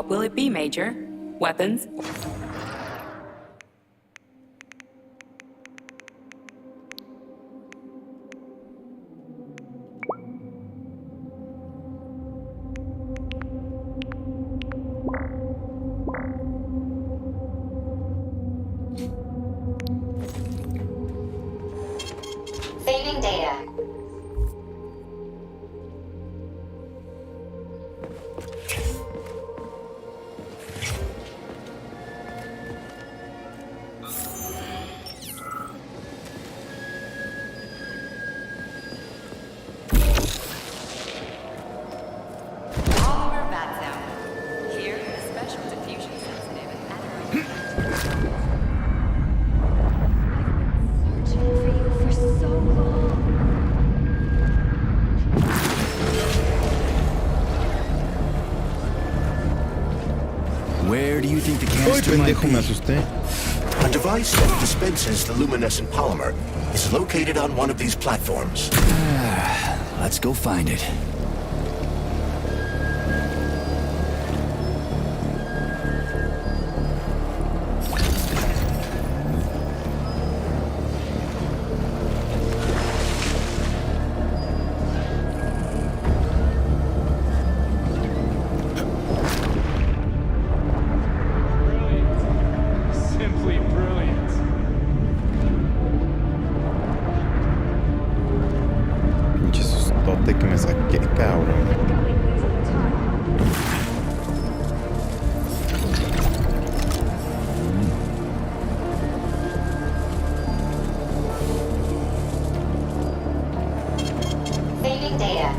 What will it be, Major? Weapons? Saving data. Where do you think the Uy, canister might pendejo, me be? asusté. A device that dispenses the luminescent polymer is located on one of these platforms. Let's go find it. Simply brilliant. Pinche sustote que me saqué, cabrón. Saving data.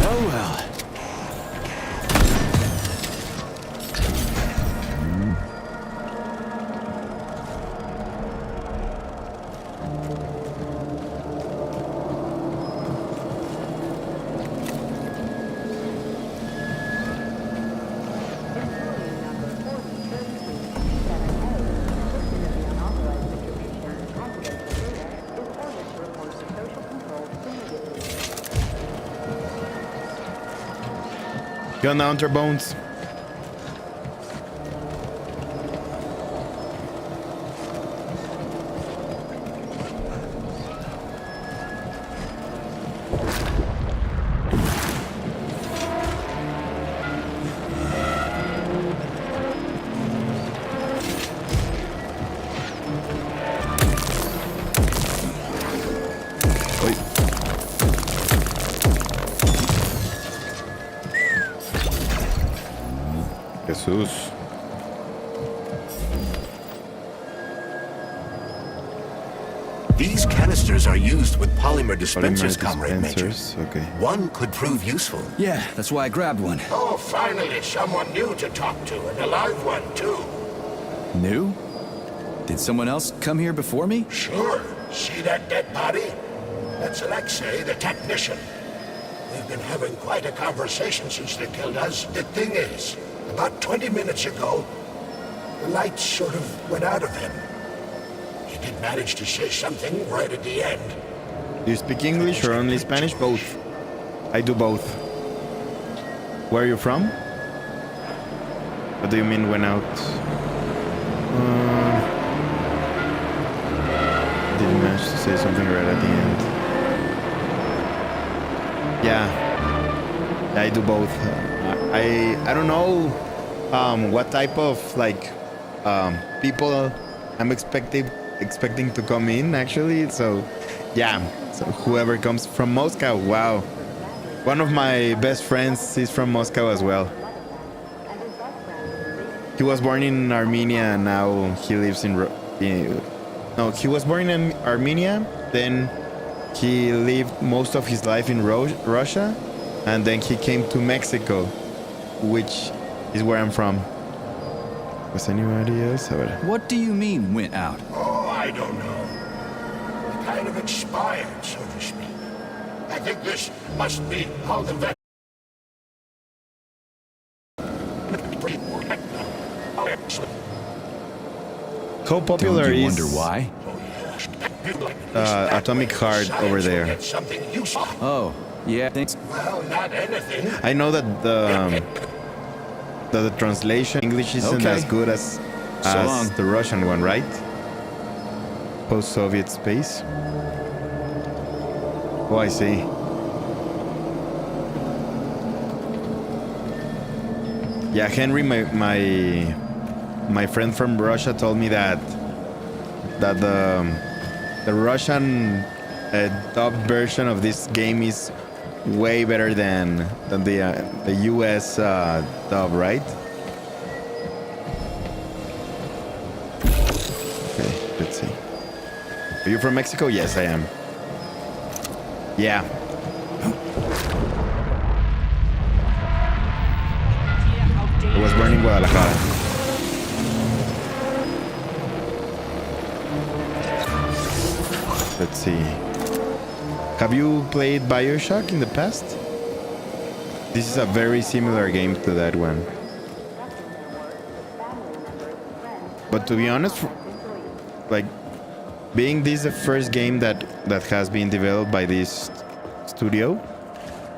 Oh well. ¿Qué onda, Hunter Bones? Uy. Jesús. These canisters are used with polymer dispensers, Comrade Major. Okay. One could prove useful. Yeah, that's why I grabbed one. Oh, finally, someone new to talk to, and a live one, too. New? Did someone else come here before me? Sure. See that dead body? That's Alexei, the technician. We've been having quite a conversation since they killed us. The thing is, about 20 minutes ago, the lights sort of went out of him. He did manage to say something right at the end. Do you speak English or only Spanish? Both. I do both. Where are you from? What do you mean went out? Didn't manage to say something right at the end. Yeah, I do both. I don't know what type of people I'm expecting to come in actually. So yeah, so whoever comes from Moscow. Wow, one of my best friends is from Moscow as well. He was born in Armenia and now he lives in no, he was born in Armenia, then he lived most of his life in Russia, and then he came to Mexico, which is where I'm from. Was anybody else? A ver. What do you mean, went out? Oh, I don't know. It kind of expired, so to speak. I think this must be how the vet... How popular Don't you is wonder why? Atomic Heart over there? Get something useful. Oh, yeah, thanks. Well, not anything. I know that the translation English isn't Okay. as good as long. the Russian one, right? Post-Soviet space. Oh, I see. Yeah, Henry, my friend from Russia told me that the Russian dubbed version of this game is way better than the US dub, right? Okay, let's see. Are you from Mexico? Yes, I am. Yeah. I was born in Guadalajara. Let's see. Have you played BioShock in the past? This is a very similar game to that one. But to be honest, like, being this the first game that has been developed by this studio,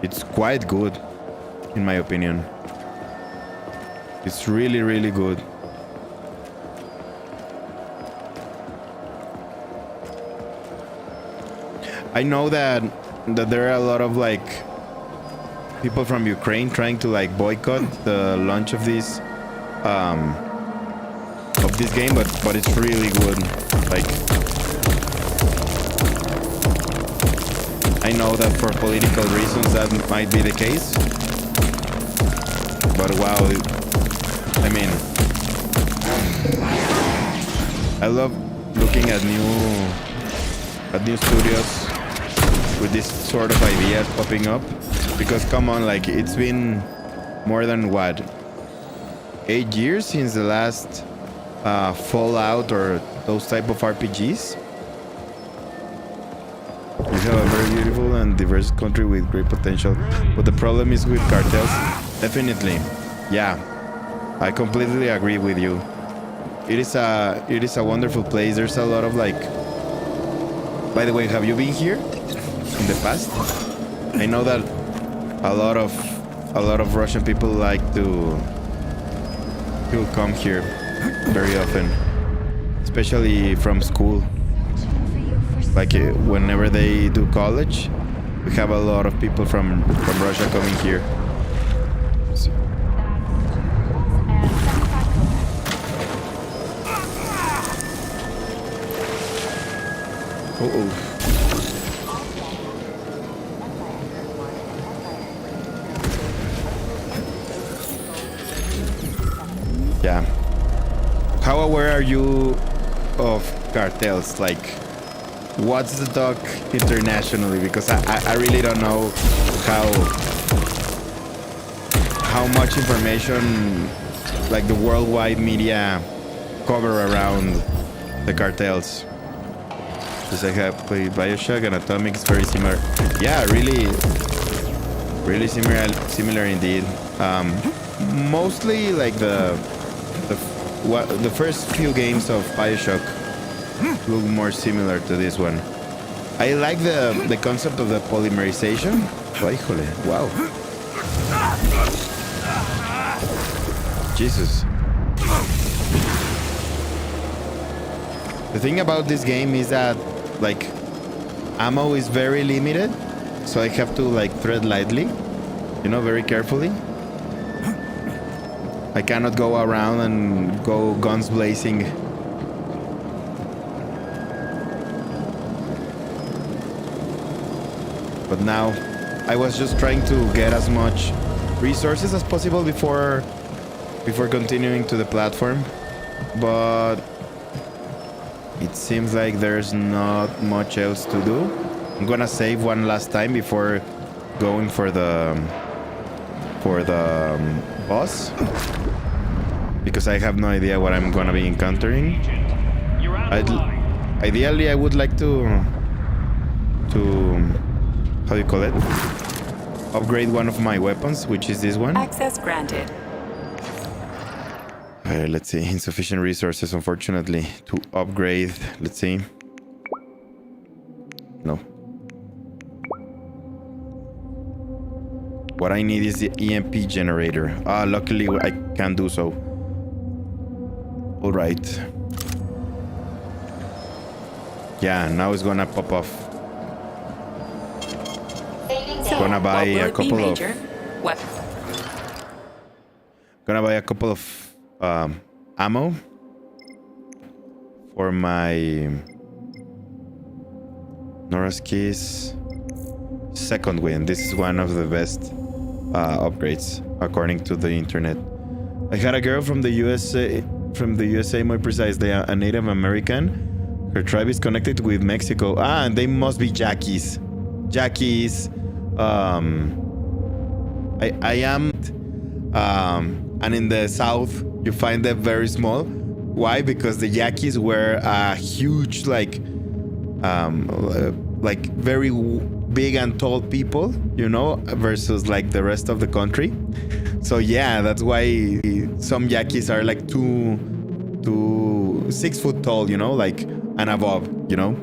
it's quite good, in my opinion. It's really, really good. I know that there are a lot of like people from Ukraine trying to like boycott the launch of this game, but it's really good. Like, I know that for political reasons that might be the case, but wow, I mean, I love looking at new studios with this sort of ideas popping up. Because come on, like it's been more than what, 8 years since the last Fallout or those type of RPGs. We have a very beautiful and diverse country with great potential, but the problem is with cartels. Definitely, yeah, I completely agree with you. It is a wonderful place. There's a lot of like. By the way, have you been here in the past? I know that a lot of Russian people like to come here very often, especially from school. Like whenever they do college, we have a lot of people from Russia coming here. So. Uh-oh. Yeah. How aware are you of cartels? Like, what's the talk internationally? Because I really don't know how much information like the worldwide media cover around the cartels. Because I have played Bioshock and Atomic. It's very similar. Yeah, really similar indeed. Mostly like the first few games of Bioshock look more similar to this one. I like the concept of the polymerization. Wow. Jesus. The thing about this game is that like ammo is very limited, so I have to like tread lightly, you know, very carefully. I cannot go around and go guns blazing. But now I was just trying to get as much resources as possible before continuing to the platform, but it seems like there's not much else to do. I'm gonna save one last time before going for the boss, because I have no idea what I'm gonna be encountering. Ideally, I would like to how do you call it? Upgrade one of my weapons, which is this one. Access granted. Let's see. Insufficient resources, unfortunately, to upgrade. Let's see. No. What I need is the EMP generator. Luckily, I can do so. All right. Yeah, now it's gonna pop off. Gonna buy a couple of. What? Gonna buy a couple of ammo for my Nora's Keys second wind. This is one of the best upgrades according to the internet. I had a girl from the USA, more precisely a Native American. Her tribe is connected with Mexico. And they must be Jackies. I am and in the south you find them very small. Why? Because the Yaquis were huge, like very big and tall people, you know, versus like the rest of the country. So yeah, that's why some Yaquis are like 6 foot tall, you know, like and above, you know.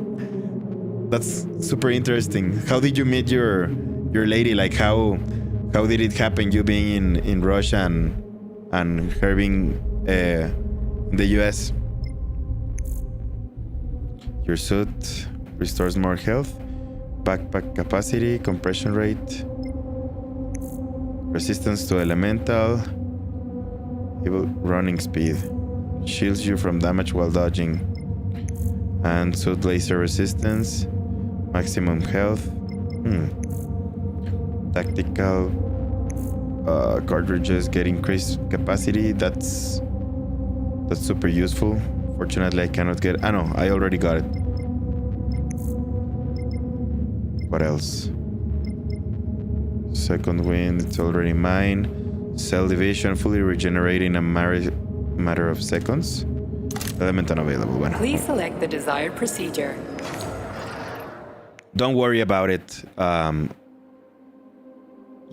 That's super interesting. How did you meet your lady? Like how did it happen? You being in Russia and her being in the US. Your suit restores more health, backpack capacity, compression rate, resistance to elemental, evil running speed, shields you from damage while dodging, and suit laser resistance, maximum health, tactical cartridges get increased capacity. That's super useful. Fortunately, I cannot get. No, I already got it. What else? second wind. It's already mine. Cell division fully regenerate in a matter of seconds. Element unavailable. Bueno. Please select the desired procedure. Don't worry about it.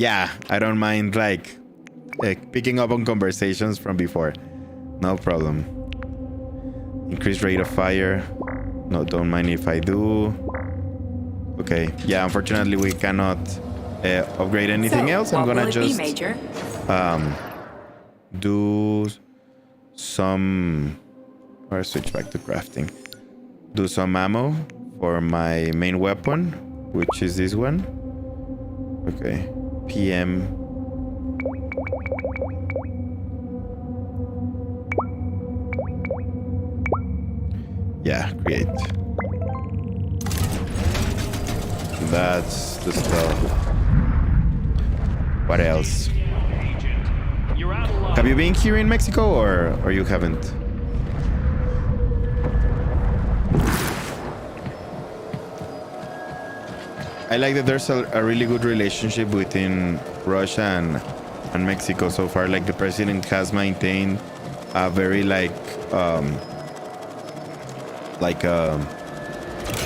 Yeah, I don't mind like picking up on conversations from before. No problem. Increased rate of fire. No, don't mind if I do. Okay. Yeah, unfortunately we cannot upgrade anything So, else. I'm what gonna will it be, just Major? do some, or switch back to crafting. Do some ammo for my main weapon, which is this one. Okay. PM. Yeah, create. That's the stuff. What else? Have you been here in Mexico or you haven't? I like that there's a really good relationship between Russia and Mexico so far. Like the president has maintained a very a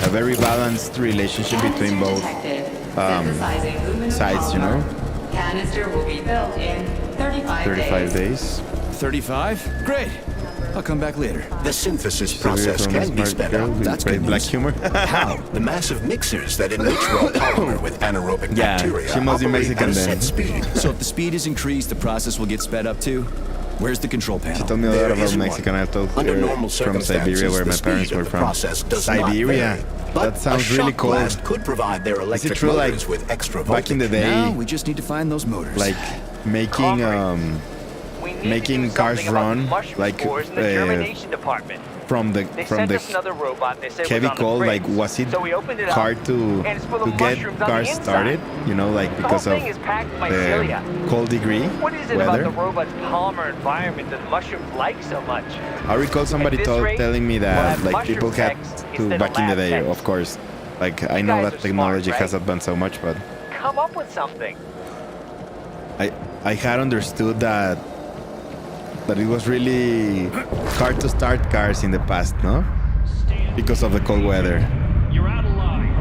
very balanced relationship between both sides, you know? Canister will be built in 35 days. 35? Great. I'll come back later. The synthesis process can be sped up. That's good Black news. humor. How? The massive mixers that enrich raw polymer with anaerobic Yeah, bacteria she must be operate Mexican at a then. set speed. So if the speed is increased, the process will get sped up too? Where's the control She panel? told me a lot There about is Mexican. one. I told Under her normal from circumstances, Siberia, where the my parents speed were of the from. process does not Siberia. vary. But That sounds a really shock cold. blast could provide their Is it electric true, like motors with extra back in the voltage. day, Now we just need to find those motors. like making cars run like from the heavy cold, like was it hard to get cars started, you know, like because of the cold degree What is it about weather. the robot's polymer environment that mushrooms like so much? I recall somebody At this rate, telling me we'll that have like people mushroom had techs to instead of back in the lab day, techs. of course. Like I know guys that are technology smart, has right? advanced so much, but Come up with something. I had understood that it was really hard to start cars in the past, no? Because of the cold weather. You're out of line.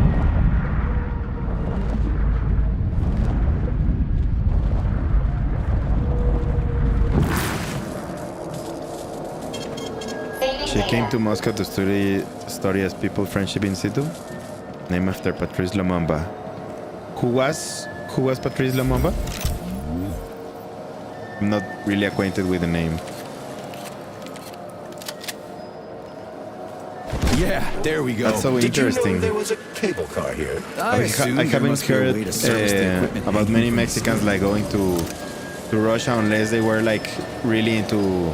Saving She data. came to Moscow to study as people friendship in situ, named after Patrice Lumumba. Who was Patrice Lumumba? I'm not really acquainted with the name. Yeah, there we go. That's so Did you know interesting. there was a cable car here? I assumed I there haven't must be a heard way to service the equipment about many hanging from the Mexicans ceiling. like going to Russia unless they were like really into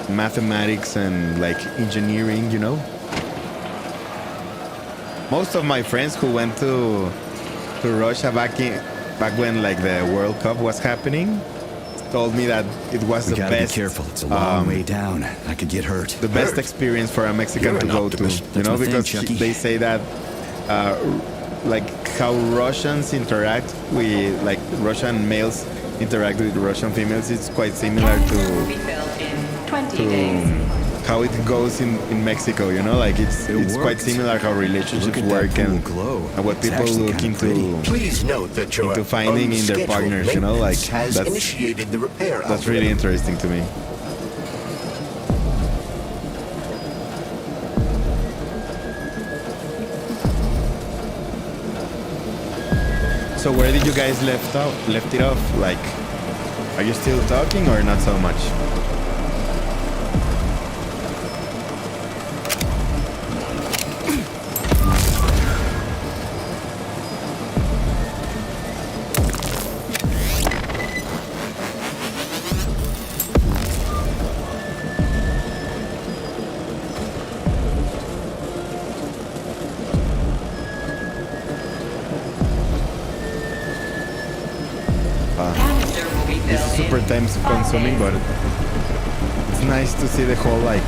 mathematics and like engineering, you know. Most of my friends who went to Russia back when like the World Cup was happening told me that it was We the gotta best. be careful. It's a long way down. I could get hurt. The best experience for a Mexican You're to an go optimist. to, you That's know, my thing, because Chucky. they say that like how Russians interact with, like Russian males interact with Russian females, it's quite similar Canister will to be built in 20 days. how it goes in Mexico, you know, like it's quite worked. similar how relationships Look at that work and pool glow. what It's people actually look kinda into. pretty. Please note that your Into finding in their unscheduled partners, you know, like, maintenance has that's- initiated the repair. That's really algorithm. interesting to me. So where did you guys left it off? Like, are you still talking or not so much? Canister will be built It's super in time 5 consuming, days. but it's nice to see the whole like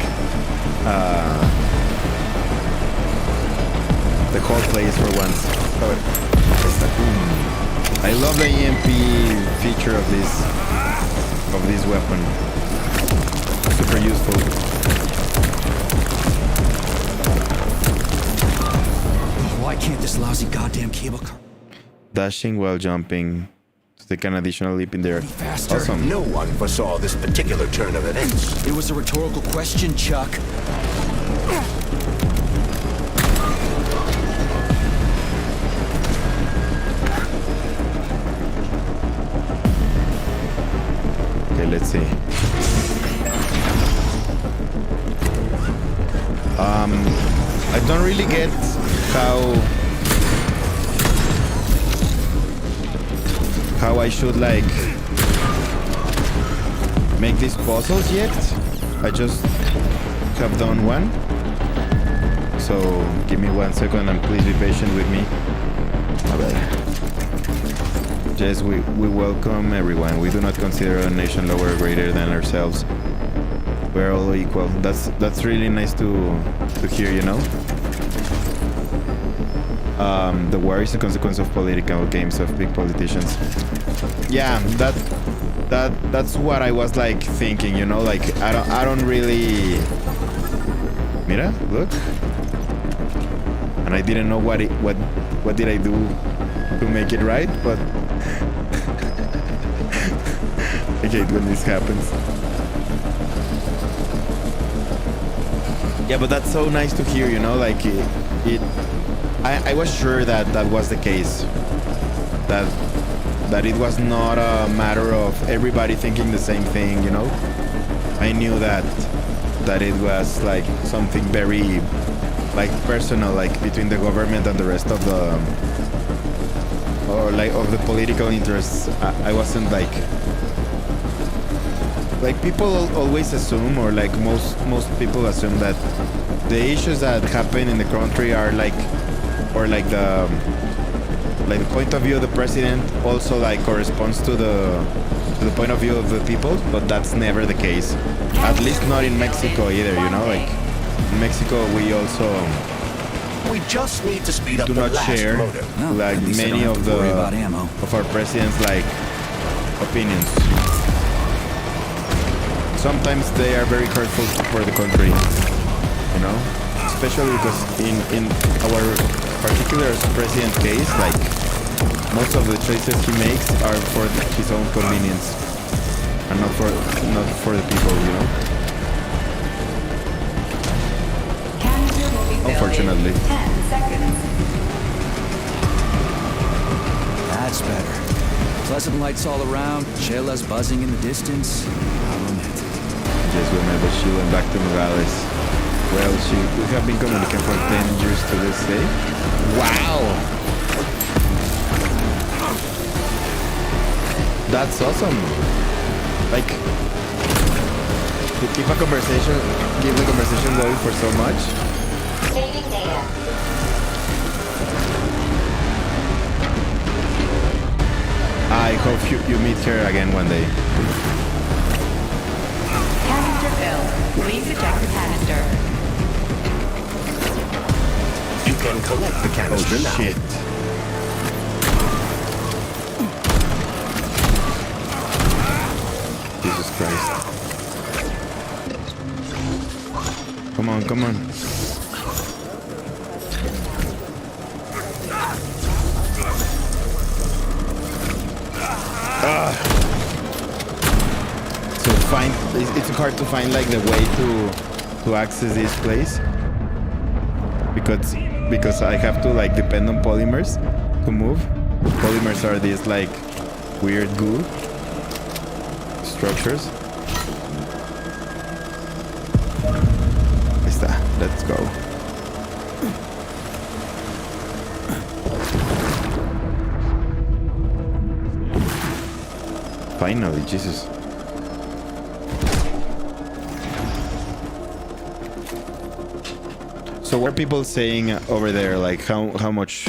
the whole place for once. Oh, I love the EMP feature of this weapon. Super useful. Why can't this lousy goddamn cable car Dashing while jumping. To take an additional leap in there. faster? Awesome. No one foresaw this particular turn of events. It was a rhetorical question, Chuck. Okay, let's see. I don't really get how I should like make these puzzles yet. I just have done one. So give me 1 second and please be patient with me. Alright. Yes, we welcome everyone. We do not consider a nation lower or greater than ourselves. We're all equal. That's really nice to hear, you know? The war is a consequence of political games of big politicians. Yeah, that's what I was like thinking, you know? Like I don't really. Mira, look. And I didn't know what did I do to make it right, but I hate when this happens. Yeah, but that's so nice to hear, you know, like I was sure that was the case. That it was not a matter of everybody thinking the same thing, you know? I knew that it was like something very like personal, like between the government and the rest of the or like of the political interests. I wasn't like people always assume, or like most people assume that the issues that happen in the country are like, or like the point of view of the president also like corresponds to the point of view of the people, but that's never the case. At least not in Mexico either, you know, like in Mexico we also We just need to speed up do the not last share motor. Well, like at least I many don't have of to worry about ammo. our president's like opinions. Sometimes they are very hurtful for the country, you know, especially because in our particular president case, like most of the choices he makes are for his own convenience and not for the people, you know. Canister will be filled Unfortunately. in 10 seconds. That's better. Pleasant lights all around, chelas buzzing in the distance. How romantic. Just remember she went back to Morales. Well, we have been communicating for 10 years to this day. Wow! That's awesome. Like, to keep the conversation going for so much. Saving data. I hope you meet her again one day. Canister filled. Please eject the canister. You can collect the canister Oh now. shit. Jesus Christ. Come on, come on. So it's hard to find like the way to access this place because I have to like depend on polymers to move. Polymers are these like weird goo structures. Ahí está. Let's go. Finally, Jesus. So what are people saying over there? Like how much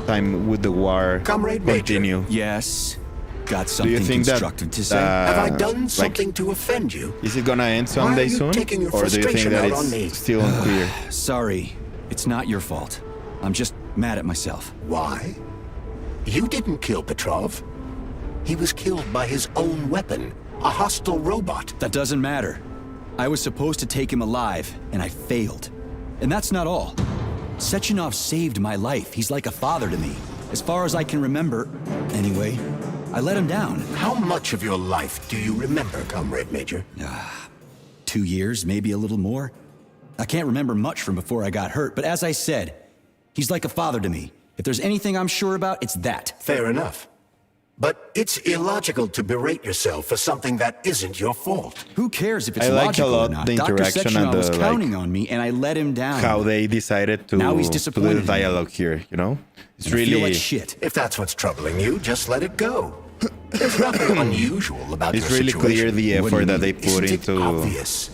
time would the war Comrade Major. continue? Yes. Got Do something you think that constructive to say? Have I like, done something to offend you? is it gonna end Why someday are you soon, taking your or do you think frustration that out on me? it's still unclear? Sorry. It's not your fault. I'm just mad at myself. Why? You didn't kill Petrov. He was killed by his own weapon, a hostile robot. That doesn't matter. I was supposed to take him alive, and I failed. And that's not all. Sechenov saved my life. He's like a father to me. As far as I can remember, anyway, I let him down. How much of your life do you remember, Comrade Major? 2 years, maybe a little more. I can't remember much from before I got hurt, but as I said, he's like a father to me. If there's anything I'm sure about, it's that. Fair enough. But it's illogical to berate yourself for something that isn't your fault. Who cares if it's I like a logical lot or not? the Dr. interaction and Sechenov was the, counting on me, and I let him down. How they decided to Now he's do disappointed the in me. dialogue here, you know? It's And I feel really like shit. If that's what's troubling you, just let it go. There's nothing unusual about it's your really situation. clear the What do you effort that mean? they put Isn't it into obvious?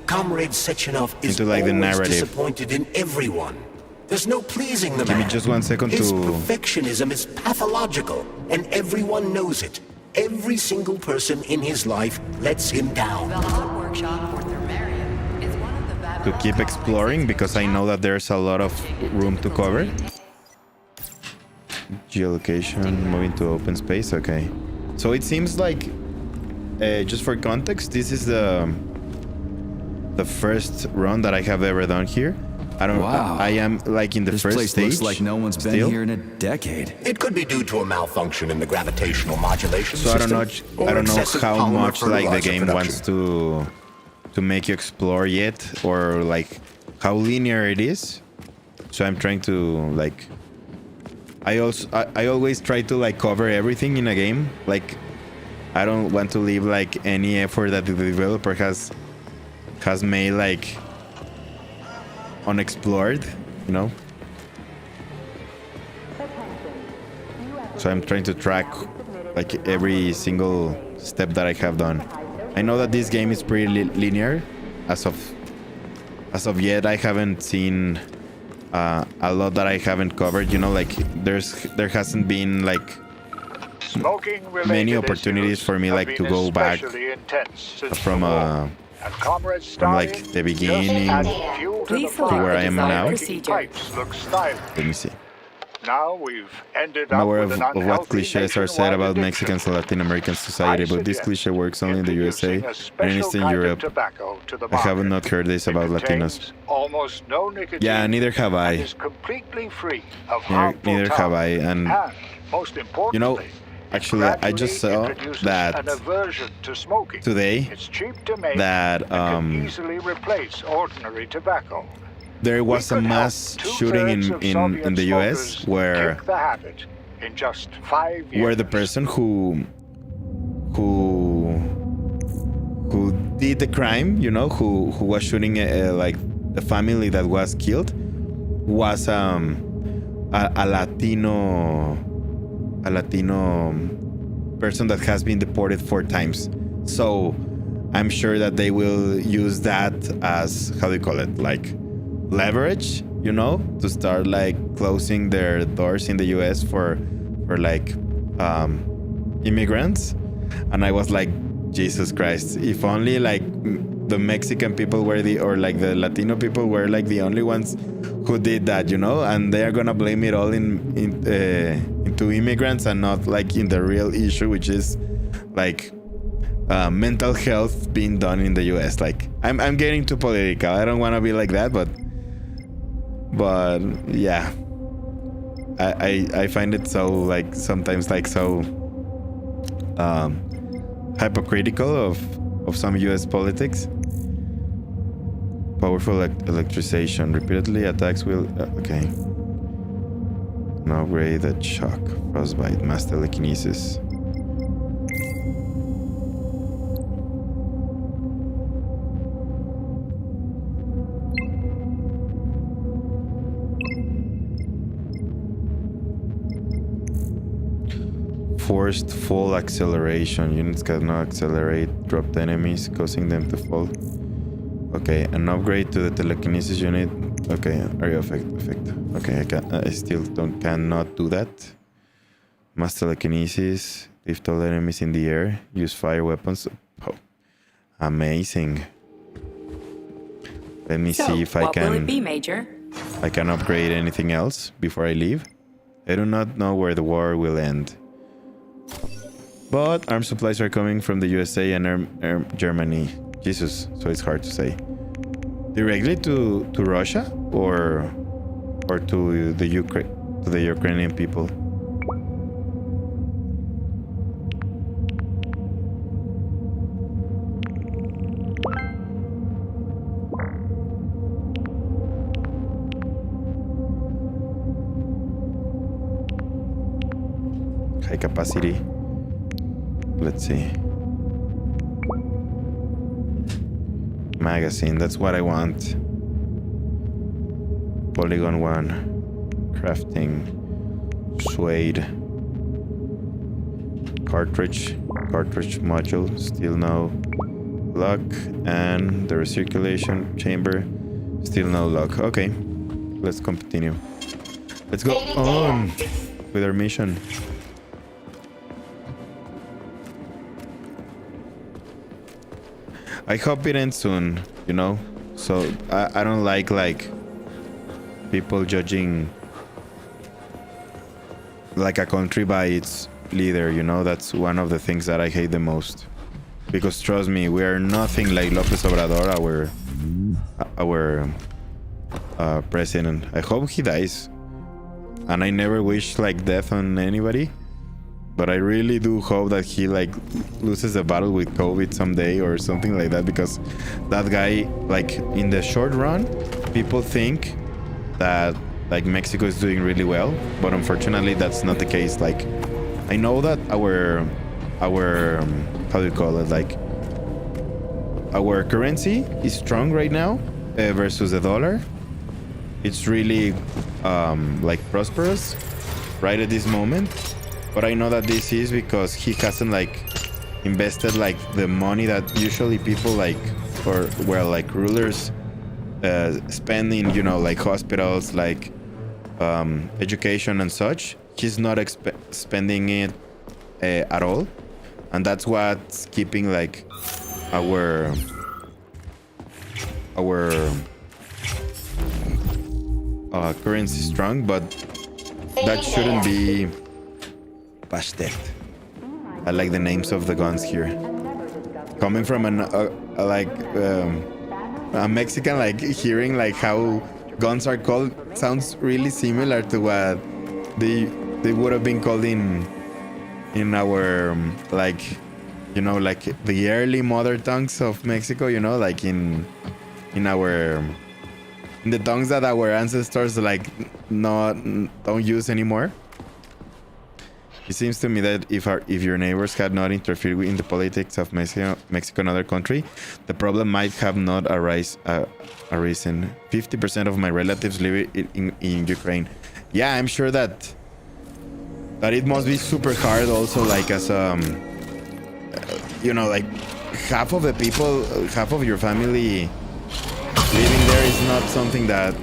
Comrade Sechenov is into, like, the always narrative. disappointed in everyone. There's no pleasing the Give me man. just 1 second His to perfectionism is pathological, and everyone knows it. Every single person in his life lets him down. The hot workshop for Thermarium is one of the to Babylon keep exploring because I know that there's a lot of room to cover. Geolocation, moving to open space, okay. So it seems like, just for context, this is the first run that I have ever done here. I don't. Wow. I am like in the This first place stage. looks like no one's been still. here in a decade. It could be due to a malfunction in the gravitational modulation So I don't system. know. or I don't know excessive how polymer much like the fertilizer game wants production. to make you explore yet, or like how linear it is. So I'm trying to like. I always try to like cover everything in a game. Like I don't want to leave like any effort that the developer has made like unexplored, you know. So I'm trying to track like every single step that I have done. I know that this game is pretty linear as of yet. I haven't seen a lot that I haven't covered, you know, like there hasn't been like many opportunities for me like to go back from like the beginning Please to where I am now. procedure. Let me see. Now we've ended I'm up aware with of an what unhealthy cliches are said nationwide about addiction. Mexicans and Latin American society, but this cliche works only in the USA Introducing a and special Eastern kind of Europe. tobacco to the I have market. not heard this It about contains Latinos. almost no nicotine. Yeah, neither have I. and is completely free of harmful Neither have I, tobacco. and most importantly, you know, actually, I just saw introduces that an aversion to smoking. today It's cheap to make that and can easily replace ordinary tobacco. there was We a could mass help shooting two-thirds of in Soviet the US smokers where kick the habit in just 5 years. the person who did the crime, you know, who was shooting like the family that was killed was a Latino person that has been deported 4 times. So I'm sure that they will use that as, how do you call it, like leverage, you know, to start like closing their doors in the US for like immigrants. And I was like, Jesus Christ, if only like the Mexican people were or like the Latino people were like the only ones who did that, you know, and they're gonna blame it all into immigrants and not like in the real issue, which is like mental health being done in the US. Like I'm getting too political. I don't want to be like that, but yeah, I find it so like sometimes like so hypocritical of some US politics. Powerful electricization. Repeatedly attacks will... okay. No upgrade at shock. Frostbite. Mass telekinesis. Forced fall acceleration. Units cannot accelerate dropped enemies, causing them to fall. Okay, an upgrade to the telekinesis unit. Okay, area effect. Okay, I still cannot do that. Mass telekinesis. Lift all enemies in the air. Use fire weapons. Oh, amazing. Let me see if I What will it be, can. Major? I can upgrade anything else before I leave. I do not know where the war will end. But armed supplies are coming from the USA and Germany. Jesus, so it's hard to say. Directly to Russia or to the Ukrainian people. High capacity. Let's see. Magazine, that's what I want. Polygon 1. Crafting. Suede. Cartridge module. Still no luck. And the recirculation chamber. Still no luck. Okay. Let's continue. Let's go on with our mission. I hope it ends soon, you know? So I don't like people judging like a country by its leader, you know? That's one of the things that I hate the most. Because trust me, we are nothing like López Obrador, our president. I hope he dies. And I never wish like death on anybody. But I really do hope that he like loses the battle with COVID someday or something like that, because that guy, like in the short run, people think that like Mexico is doing really well, but unfortunately that's not the case. Like I know that our how do you call it, like our currency is strong right now versus the dollar. It's really like prosperous right at this moment. But I know that this is because he hasn't like invested like the money that usually people like, or well, like rulers spend in, you know, like hospitals, like education and such. He's not spending it at all, and that's what's keeping like our currency strong. But that shouldn't be. Pastet. I like the names of the guns here. Coming from a Mexican, like hearing like how guns are called sounds really similar to what they would have been called in our like, you know, like the early mother tongues of Mexico, you know, like in the tongues that our ancestors like don't use anymore. It seems to me that if your neighbors had not interfered in the politics of Mexico, another country, the problem might have not arisen. 50% of my relatives live in Ukraine. Yeah, I'm sure that it must be super hard also, like as you know, like half of the people, half of your family living there is not something that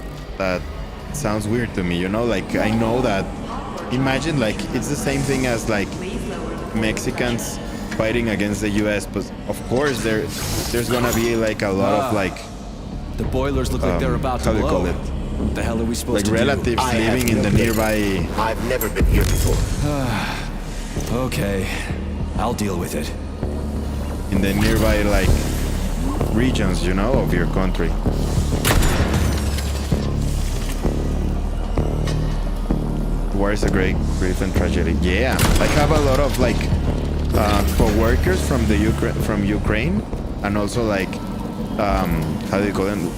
sounds weird to me, you know? Like I know that. Imagine like it's the same thing as like Mexicans fighting against the US, but of course there's gonna be like a lot of like the boilers look like they're about to blow. Call it? What the hell are we supposed like to relatives do? living in the nearby. I've never been here before. Okay, I'll deal with it. In the nearby like regions, you know, of your country. War is a grief and tragedy. Yeah, I have a lot of like co-workers from Ukraine, and also like how do you call them?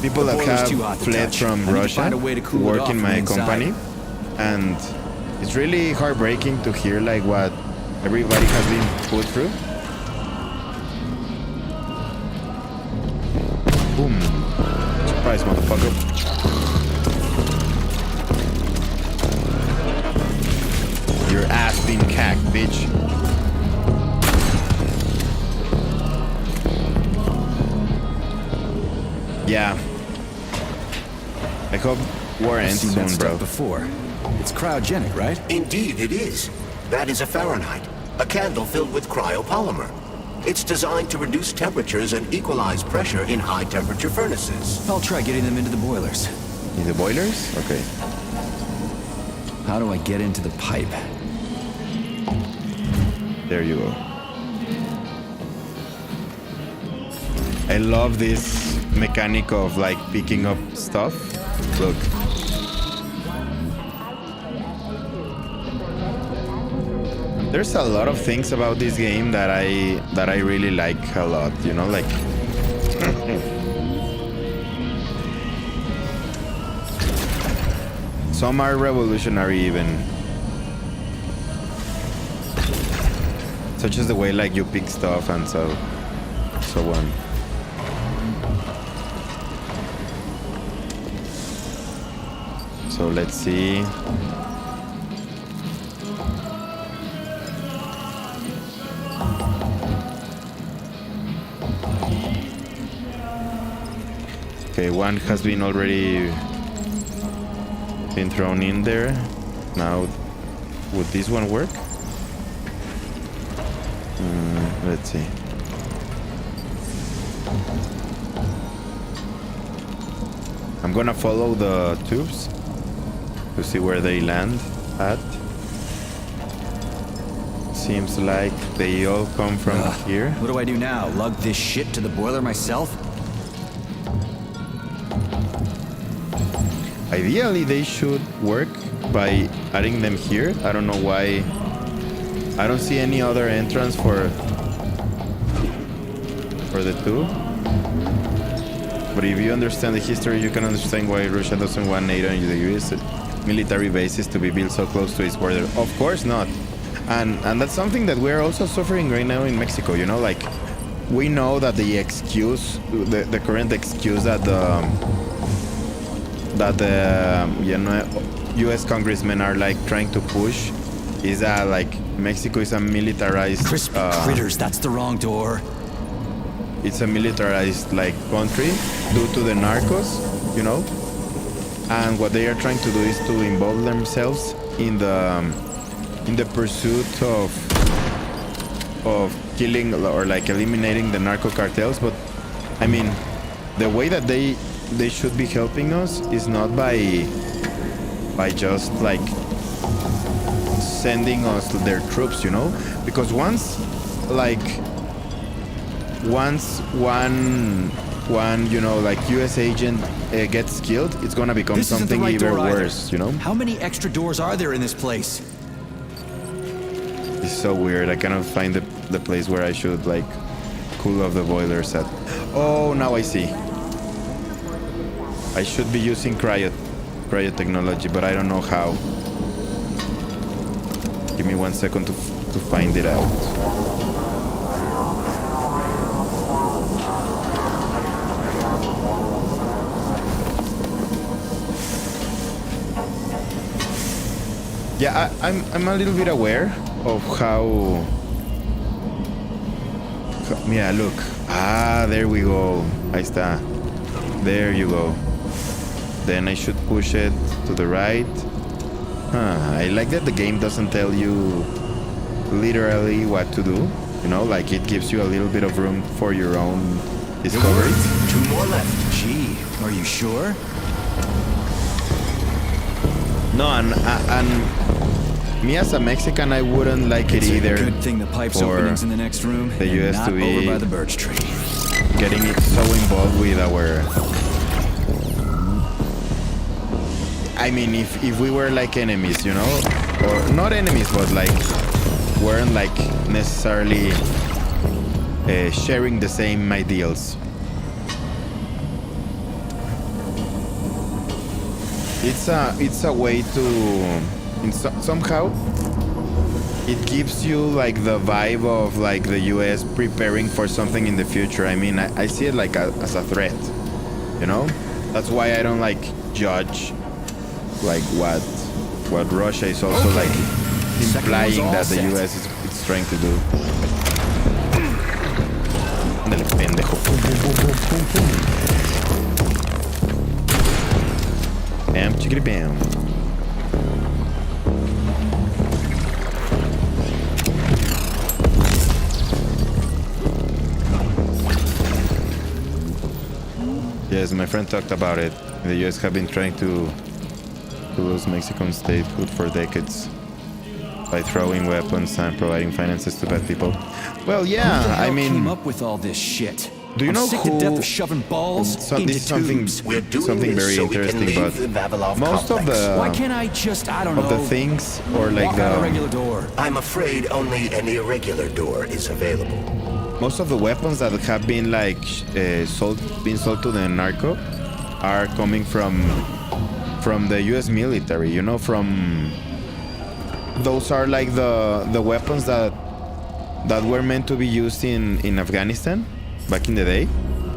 People that have fled from Russia work in my company, and it's really heartbreaking to hear like what everybody has been put through. Boom! Surprise, motherfucker. Your ass being cacked, bitch. Yeah. I hope war ends soon, bro. Before. It's cryogenic, right? Indeed, it is. That is a Fahrenheit, a candle filled with cryopolymer. It's designed to reduce temperatures and equalize pressure in high-temperature furnaces. I'll try getting them into the boilers. In the boilers? Okay. How do I get into the pipe? There you go. I love this mechanic of like picking up stuff. Look. There's a lot of things about this game that I really like a lot, you know, like some are revolutionary even. Such as the way like you pick stuff and so on. So let's see. Okay, one has been already been thrown in there. Now, would this one work? Let's see. I'm gonna follow the tubes to see where they land at. Seems like they all come from here. What do I do now? Lug this shit to the boiler myself? Ideally, they should work by adding them here. I don't know why. I don't see any other entrance for the two. But if you understand the history, you can understand why Russia doesn't want NATO and the US military bases to be built so close to its border. Of course not. And that's something that we're also suffering right now in Mexico, you know, like we know that the excuse, the current excuse that the you know, US congressmen are like trying to push is that like Mexico is a militarized Crispy critters, that's the wrong door. It's a militarized like country due to the narcos, you know, and what they are trying to do is to involve themselves in the pursuit of killing or like eliminating the narco cartels. But I mean, the way that they should be helping us is not by just like sending us their troops, you know, because once one you know like US agent gets killed, it's gonna become This isn't the something right even door either. worse, you know. How many extra doors are there in this place? It's so weird. I cannot find the place where I should like cool off the boilers at. Oh, now I see. I should be using cryo technology, but I don't know how. Give me 1 second to find it out. Yeah, I'm a little bit aware of how. Yeah, look. Ah, there we go. Ahí está. There you go. Then I should push it to the right. I like that the game doesn't tell you literally what to do. You know, like it gives you a little bit of room for your own discovery. 2 more left. Gee, are you sure? No, and me as a Mexican, I wouldn't like it either. Good thing the pipe's for opening's in the next room. the and US not to be over by the birch tree. Getting it so involved with our. I mean, if we were like enemies, you know, or not enemies, but like weren't like necessarily sharing the same ideals. It's a way to somehow it gives you like the vibe of like the US preparing for something in the future. I mean, I see it like as a threat, you know. That's why I don't like judge like what Russia is also like implying that the US is trying to do. Ándale, pendejo. Bam, chickity bam. Yes, my friend talked about it. The US have been trying to to lose Mexican statehood for decades by throwing weapons and providing finances to bad people. Well, yeah, Who the hell I mean, came up with all this shit? do you I'm know sick who? to death of shoving balls into This is something, tubes. We're doing something this very so we can interesting, leave but the Vavilov most of complex. Why the can't I just, I don't of know, the things or like walk out a the regular door? I'm afraid only an irregular door is available. most of the weapons that have been like sold to the narco are coming from the U.S. military. You know, from those are like the weapons that were meant to be used in Afghanistan back in the day.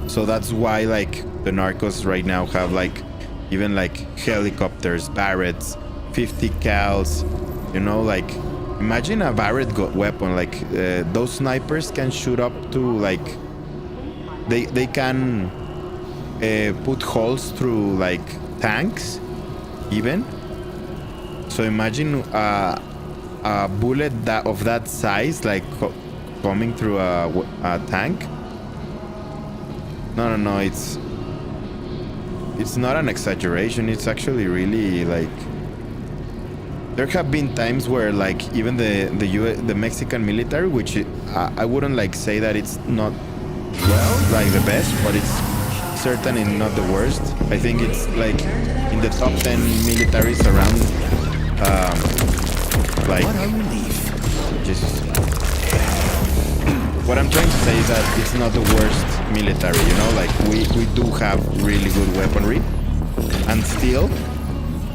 So that's why like the narcos right now have like even like helicopters, Barretts, 50 cals. You know, like imagine a Barrett weapon. Like those snipers can shoot up to like they can put holes through like tanks even. So imagine a bullet of that size like coming through a tank. No, it's not an exaggeration. It's actually really like there have been times where like even the Mexican military, which I wouldn't like say that it's not like the best, but it's certainly not the worst. I think it's like in the top 10 militaries around. Like What a relief. Jesus. What I'm trying to say is that it's not the worst military, you know, like we do have really good weaponry, and still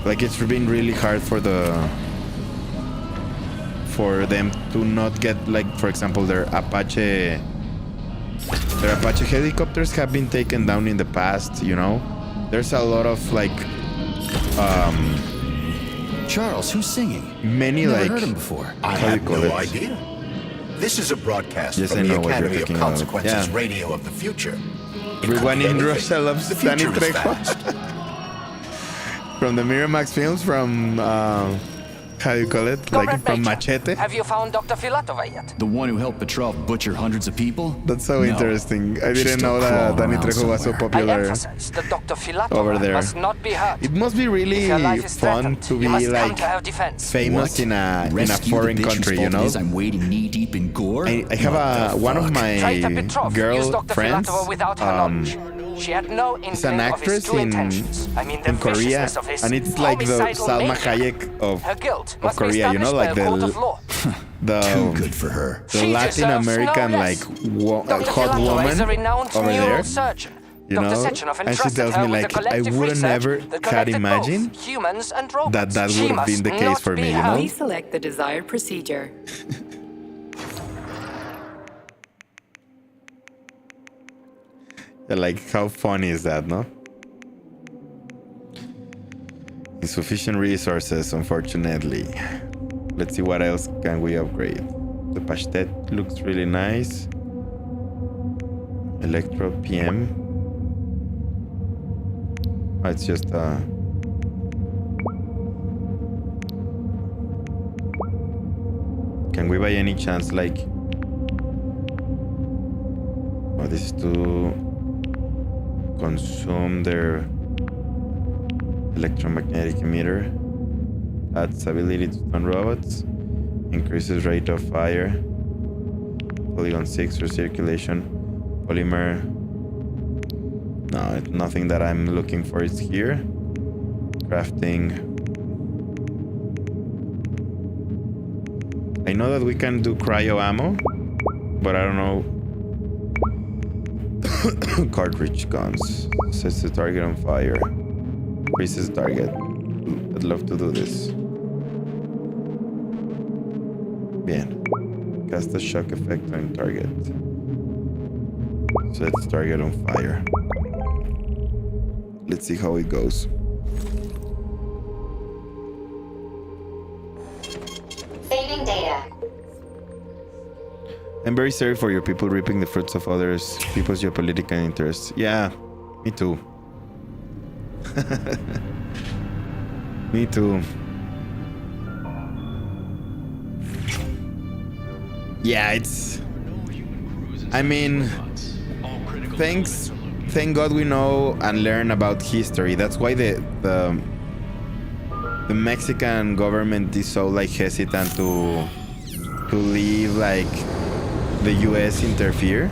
like it's been really hard for them to not get like, for example, their Apache helicopters have been taken down in the past, you know. There's a lot of like Charles, who's singing? many Never like heard him before. I How do you have call no it? idea. This is a broadcast Yes, I from the know what you're Academy of talking about. Consequences Yeah. Radio of the Future. It Everyone could be in anything. Russia loves The Danny future is Trejo. vast. From the Miramax films, from how do you call it? Like Comrade from Major, Machete. have you found Dr. Filatova yet? The one who helped Petrov butcher hundreds of people? That's so No. interesting. I She's didn't still know that crawling Danny around Trejo was so somewhere. I popular emphasize that Dr. Filatova over there. must not be hurt. It must be If really your life is fun threatened, to you be must come like to her defense. famous What? in a Rescue foreign the bitch country, whose you fault it know. is I'm wading knee deep in gore? I have What the one of fuck? my Traitor Petrov used Dr. girlfriends. Filatova without her knowledge. She had no It's an inkling of his actress true in intentions. I mean, the in Korea, viciousness of his and it's like the homicidal Salma maniac. Hayek of Her guilt of must be Korea, you know, established like by a court of law. Too good for her. the She Latin deserves American no like less. Dr. hot Filatova woman is a renowned over there. neurosurgeon. You Dr. know, Sechenov and she entrusted tells her me with like the I collective would research never that had connected imagined both humans and robots. that She would have must been the case not for be me, you hurt. know. Please select the desired procedure. Yeah, like how funny is that, no? Insufficient resources, unfortunately. Let's see what else can we upgrade. The Pashtet looks really nice. Electro PM. Oh, it's just can we by any chance like oh, this is to consume their electromagnetic emitter, adds ability to stun robots, increases rate of fire, polygon 6 recirculation, polymer. No, nothing that I'm looking for is here. Crafting. I know that we can do cryo ammo, but I don't know. Cartridge guns. Sets the target on fire. Freezes target. I'd love to do this. Bien. Cast a shock effect on target. Sets target on fire. Let's see how it goes. Saving data. I'm very sorry for your people reaping the fruits of others people's geopolitical interests. Yeah, me too. Me too. Yeah, it's... I mean... Thank God we know and learn about history. That's why the the Mexican government is so like hesitant to leave like the US interfere?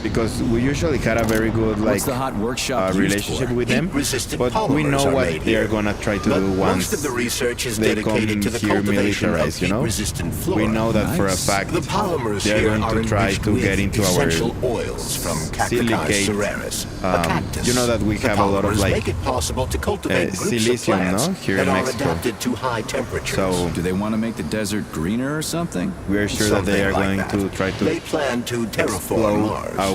Because we usually had a very good like the hot workshop relationship with them, Heat-resistant but we polymers know are what made they are here. gonna try to But do once most of the research is they come dedicated to the here cultivation of militarized, you know? heat-resistant flora. We know that for a Nice. fact The polymers they're here going are to try enriched to with get into our essential oils from Cacti silicate, cereris, a cactus. you know that we The have a lot of polymers like make it possible to cultivate groups silicium, of plants no? Here that in are Mexico. adapted to high temperatures. So Do they want to make the desert greener or something? we are sure that they Something are like going that. to try to They plan to explode terraform Mars.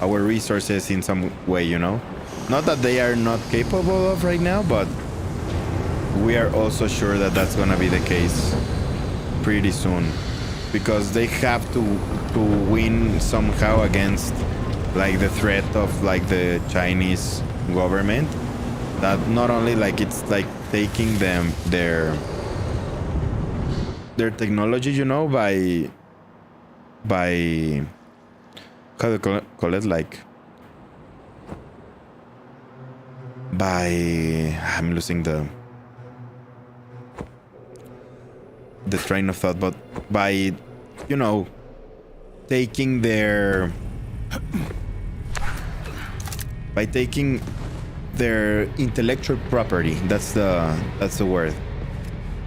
our resources in some way, you know. Not that they are not capable of right now, but we are also sure that that's gonna be the case pretty soon, because they have to win somehow against like the threat of like the Chinese government, that not only like it's like taking them their technology, you know, by how do you call it, like by I'm losing the train of thought, but by, you know, taking their intellectual property. That's the word.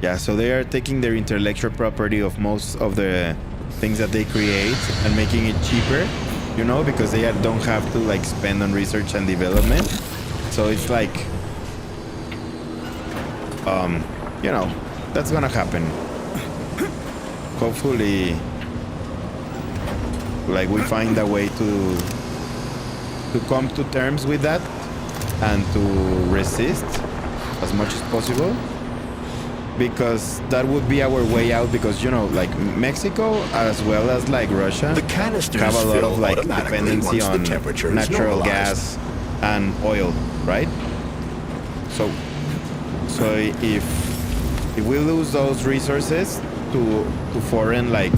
Yeah, so they are taking their intellectual property of most of the things that they create and making it cheaper, you know, because they don't have to like spend on research and development. So it's like, you know, that's gonna happen. Hopefully, like we find a way to come to terms with that and to resist as much as possible, because that would be our way out, because, you know, like Mexico as well as like Russia The canisters have a lot fill of like automatically dependency once the on temperature is natural normalized. gas and oil, right? So if we lose those resources to foreign like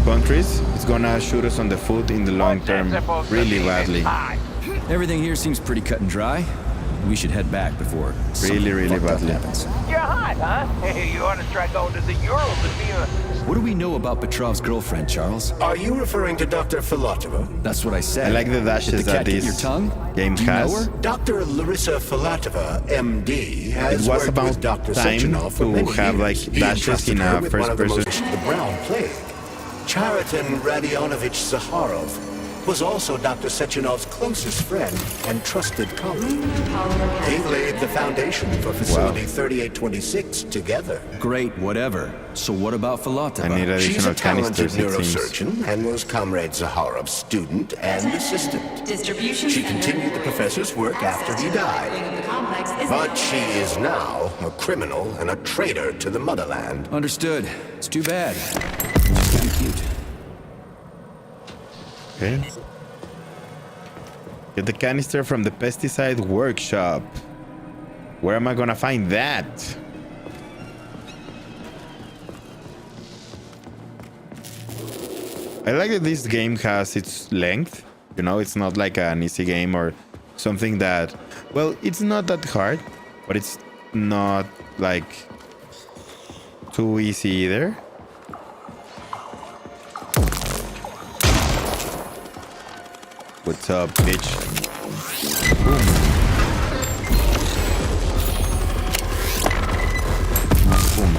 countries, it's gonna shoot us on the foot in the long term really badly. Everything here seems pretty cut and dry. We should head back before something Really fucked up badly. happens. You're hot, huh? You ought to try going to the Urals and be a... What do we know about Petrov's girlfriend, Charles? Are you referring to Dr. Filatova? That's what I said. I like the Did dashes the that cat get this your tongue? game Do you know has. her? Dr. Larissa Filatova, MD, has It was worked about with Dr. time Sechenov for to many have, years. like, He dashes entrusted in a her with one of the first-person- the brown plague. Chariton Radionovich Zaharov was also Dr. Sechenov's closest friend and trusted colleague. They laid the foundation for Facility 3826 together. Great, whatever. So what about Filatova? I need She's a additional talented canisters, it seems. neurosurgeon and was Comrade Zaharov's student and assistant. Distribution She center. continued the professor's work after he died. The complex is But she is now a criminal and a traitor to the motherland. Understood. It's too bad. She's kind of cute. Okay. Get the canister from the pesticide workshop. Where am I gonna find that? I like that this game has its length. You know, it's not like an easy game or something that... Well, it's not that hard, but it's not like too easy either. What's up, bitch? Boom. Boom.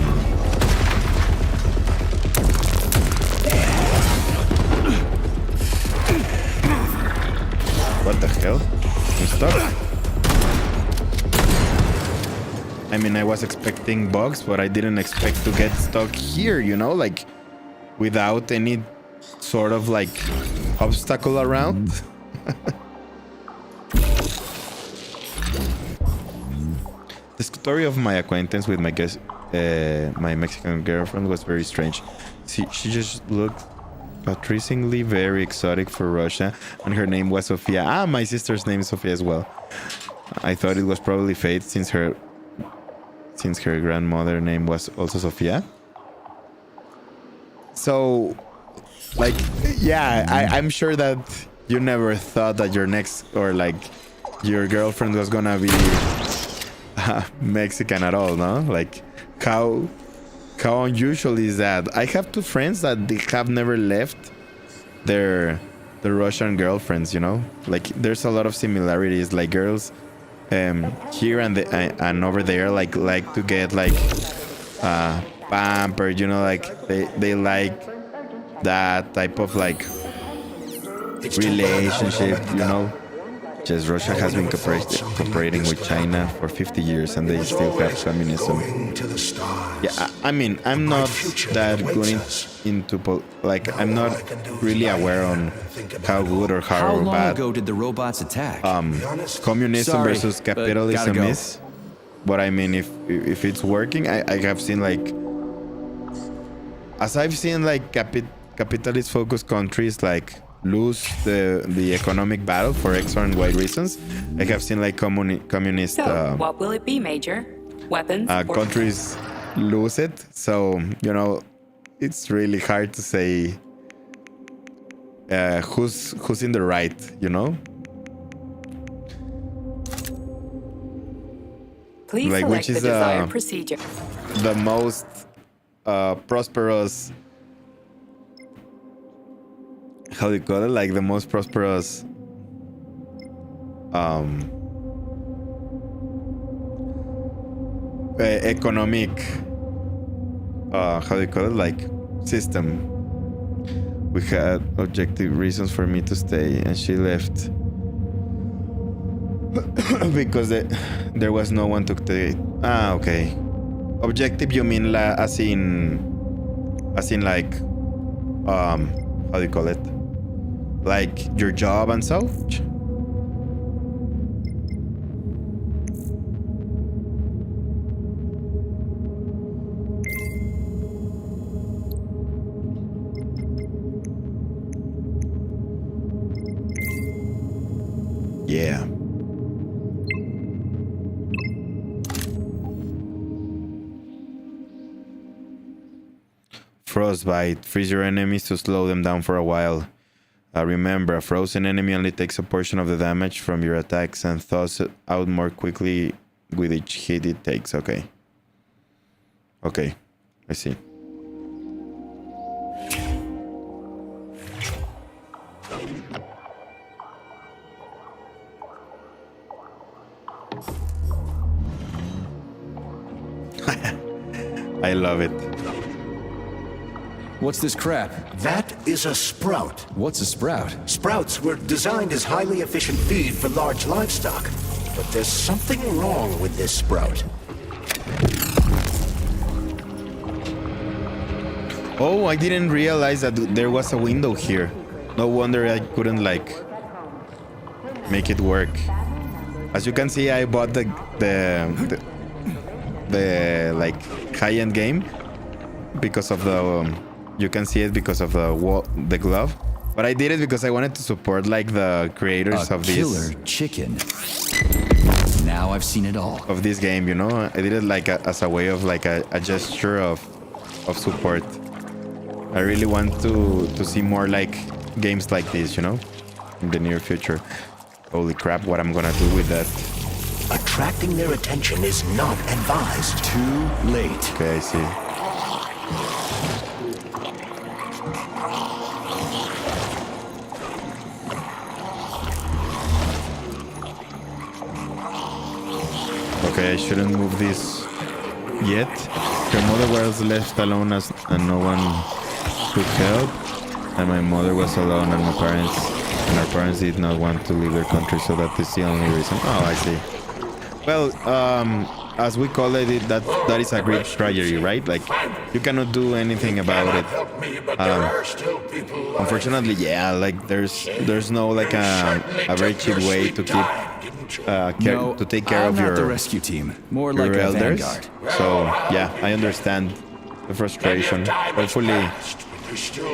What the hell? I'm stuck. I mean, I was expecting bugs, but I didn't expect to get stuck here, you know, like without any sort of like obstacle around. The story of my acquaintance with my Mexican girlfriend was very strange. She just looked patronizingly very exotic for Russia, and her name was Sofia. Ah, my sister's name is Sofia as well. I thought it was probably fate since her grandmother name was also Sofia. So, like, yeah, I'm sure that you never thought that your next, or like your girlfriend was gonna be Mexican at all, no? Like, how unusual is that? I have two friends that they have never left their Russian girlfriends, you know? Like, there's a lot of similarities. Like, girls here and over there like to get like pampered, you know, like they like that type of like relationship, you know. Just Russia has been cooperating with China for 50 years and they still have communism. Yeah, I mean, I'm not that good I'm not really aware on how good or how bad. How long ago did the robots attack? Communism versus capitalism is. But I mean, if it's working, I have seen like, as I've seen like capitalist focused countries like lose the economic battle for X and Y reasons. I have seen like communist. So, what will it be, Major? Weapons? Countries lose it. So, you know, it's really hard to say who's in the right, you know. Please like, select which is the desired procedure. The most prosperous. How do you call it? Like the most prosperous economic how do you call it? Like system. We had objective reasons for me to stay and she left because there was no one to take. Okay. Objective, you mean as in like how do you call it? Like your job and such? Yeah. Frostbite. Freeze your enemies to slow them down for a while. Remember, a frozen enemy only takes a portion of the damage from your attacks and thaws it out more quickly with each hit it takes. Okay. Okay. I see. I love it. What's this crap? That is a sprout. What's a sprout? Sprouts were designed as highly efficient feed for large livestock. But there's something wrong with this sprout. Oh, I didn't realize that there was a window here. No wonder I couldn't like make it work. As you can see, I bought the like high-end game because of the you can see it because of the glove, but I did it because I wanted to support like the creators of this killer chicken. Now I've seen it all of this game, you know. I did it like as a way of like a gesture of support. I really want to see more like games like this, you know, in the near future. Holy crap, what I'm gonna do with that. Attracting their attention is not advised. Too late. Okay, I see. Okay, I shouldn't move this yet. Her mother was left alone and no one could help. And my mother was alone and her parents did not want to leave their country, so that is the only reason. Oh, I see. Well, as we call it, that is a great tragedy, right? Like, you cannot do anything about it. Unfortunately, yeah, like there's no like a very cheap way to keep to take care of your the rescue team, more like a elders. vanguard. So yeah, I understand the frustration. Hopefully,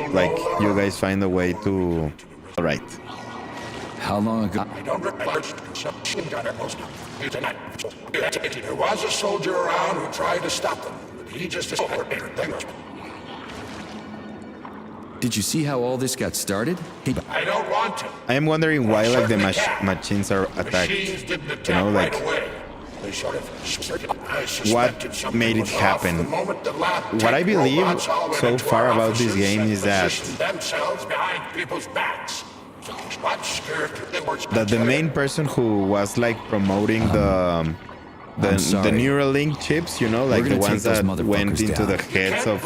like you guys find a way to. All right. How long ago? I don't remember. There was a soldier around who tried to stop them, but he just overpaid them. Did you see how all this got started? I don't want to. I am wondering why like the machines are attacked. Machines didn't You know, attack like right away. what made it happen. What I believe so far about this game is that the main person who was like promoting the Neuralink chips, you know, like the ones that went into the heads of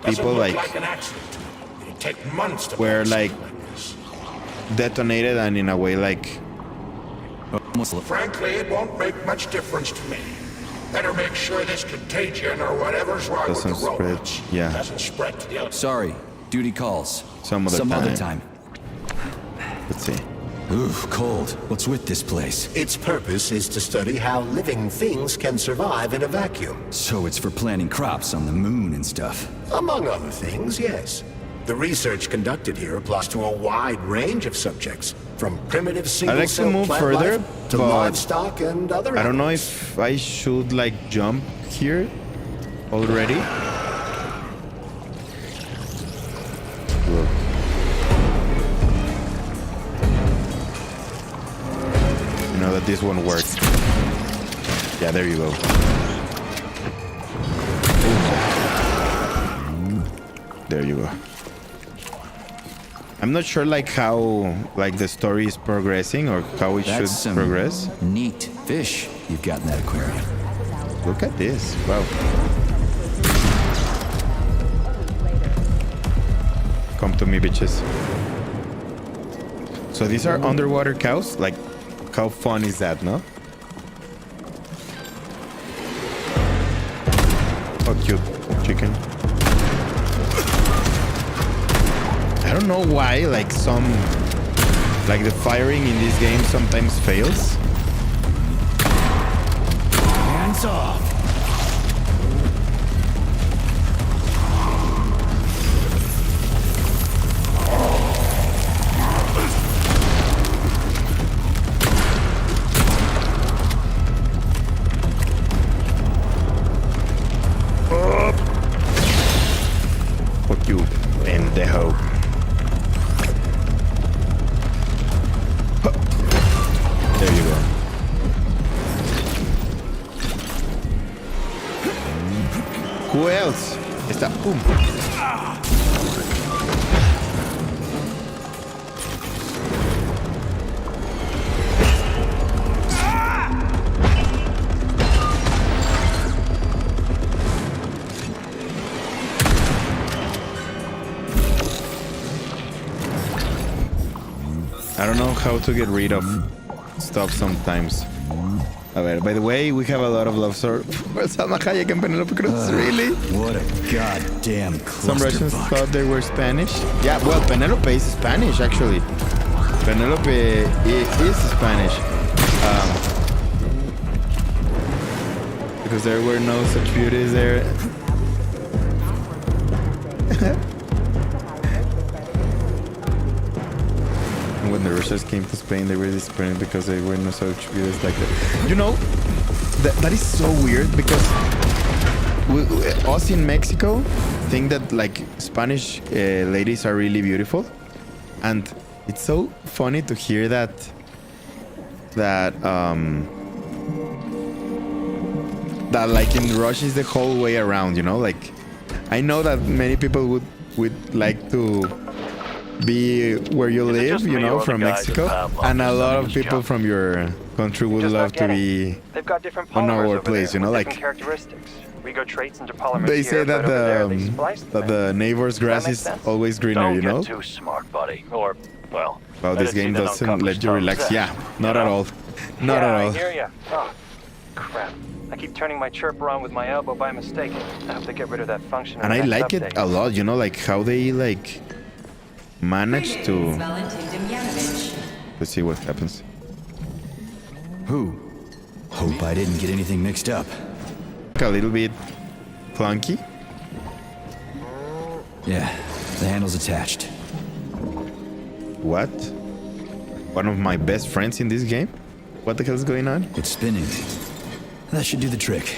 people, like were like detonated, and in a way like. Frankly, it won't make much difference to me. Better make sure this contagion or whatever's wrong with the robots doesn't spread to the other. Sorry, duty calls. Some other time. Let's see. Ooh, cold. What's with this place? Its purpose is to study how living things can survive in a vacuum. So it's for planting crops on the moon and stuff. Among other things, yes. The research conducted here applies to a wide range of subjects, from primitive single-cell plant life to livestock and other I don't know animals. if I should like jump here already. Look. You know that this one works. Yeah, there you go. There you go. I'm not sure like how like the story is progressing or how it should progress. Neat fish you've got in that aquarium. Look at this. Wow. Come to me, bitches. So these are underwater cows? Like, how fun is that, no? Oh, cute chicken. I don't know why, like the firing in this game sometimes fails. Hands off. Fuck you, pendejo. There you go. Who else? Está. Boom. I don't know how to get rid of stuff sometimes. A ver, by the way, we have a lot of love for Salma Hayek and Penelope Cruz. Really? What a goddamn clusterfuck. Some Russians thought they were Spanish. Yeah, well, Penelope is Spanish, actually. Penelope is Spanish. Because there were no such beauties there. When the Russians came to Spain, they were disappointed because they were no such beauties like that. You know, that is so weird because us in Mexico think that like Spanish ladies are really beautiful, and it's so funny to hear that like in Russia is the whole way around. You know, like I know that many people would like to be where you live, you know, from Mexico, and a lot of people from your country would love to be on our place, you know, like they say that the neighbor's grass is always greener, you know. Too smart, buddy. Or well, wow, this game doesn't let you relax. Yeah, not at all. Not at all. I hear ya. Oh, crap. I keep turning my chirper on with my elbow by mistake. I have to get rid of that function. And I like it a lot, you know, like how they like manage to. Let's see what happens. Who? Hope I didn't get anything mixed up. A little bit clunky. Yeah, the handle's attached. What? One of my best friends in this game? What the hell is going on? It's spinning. That should do the trick.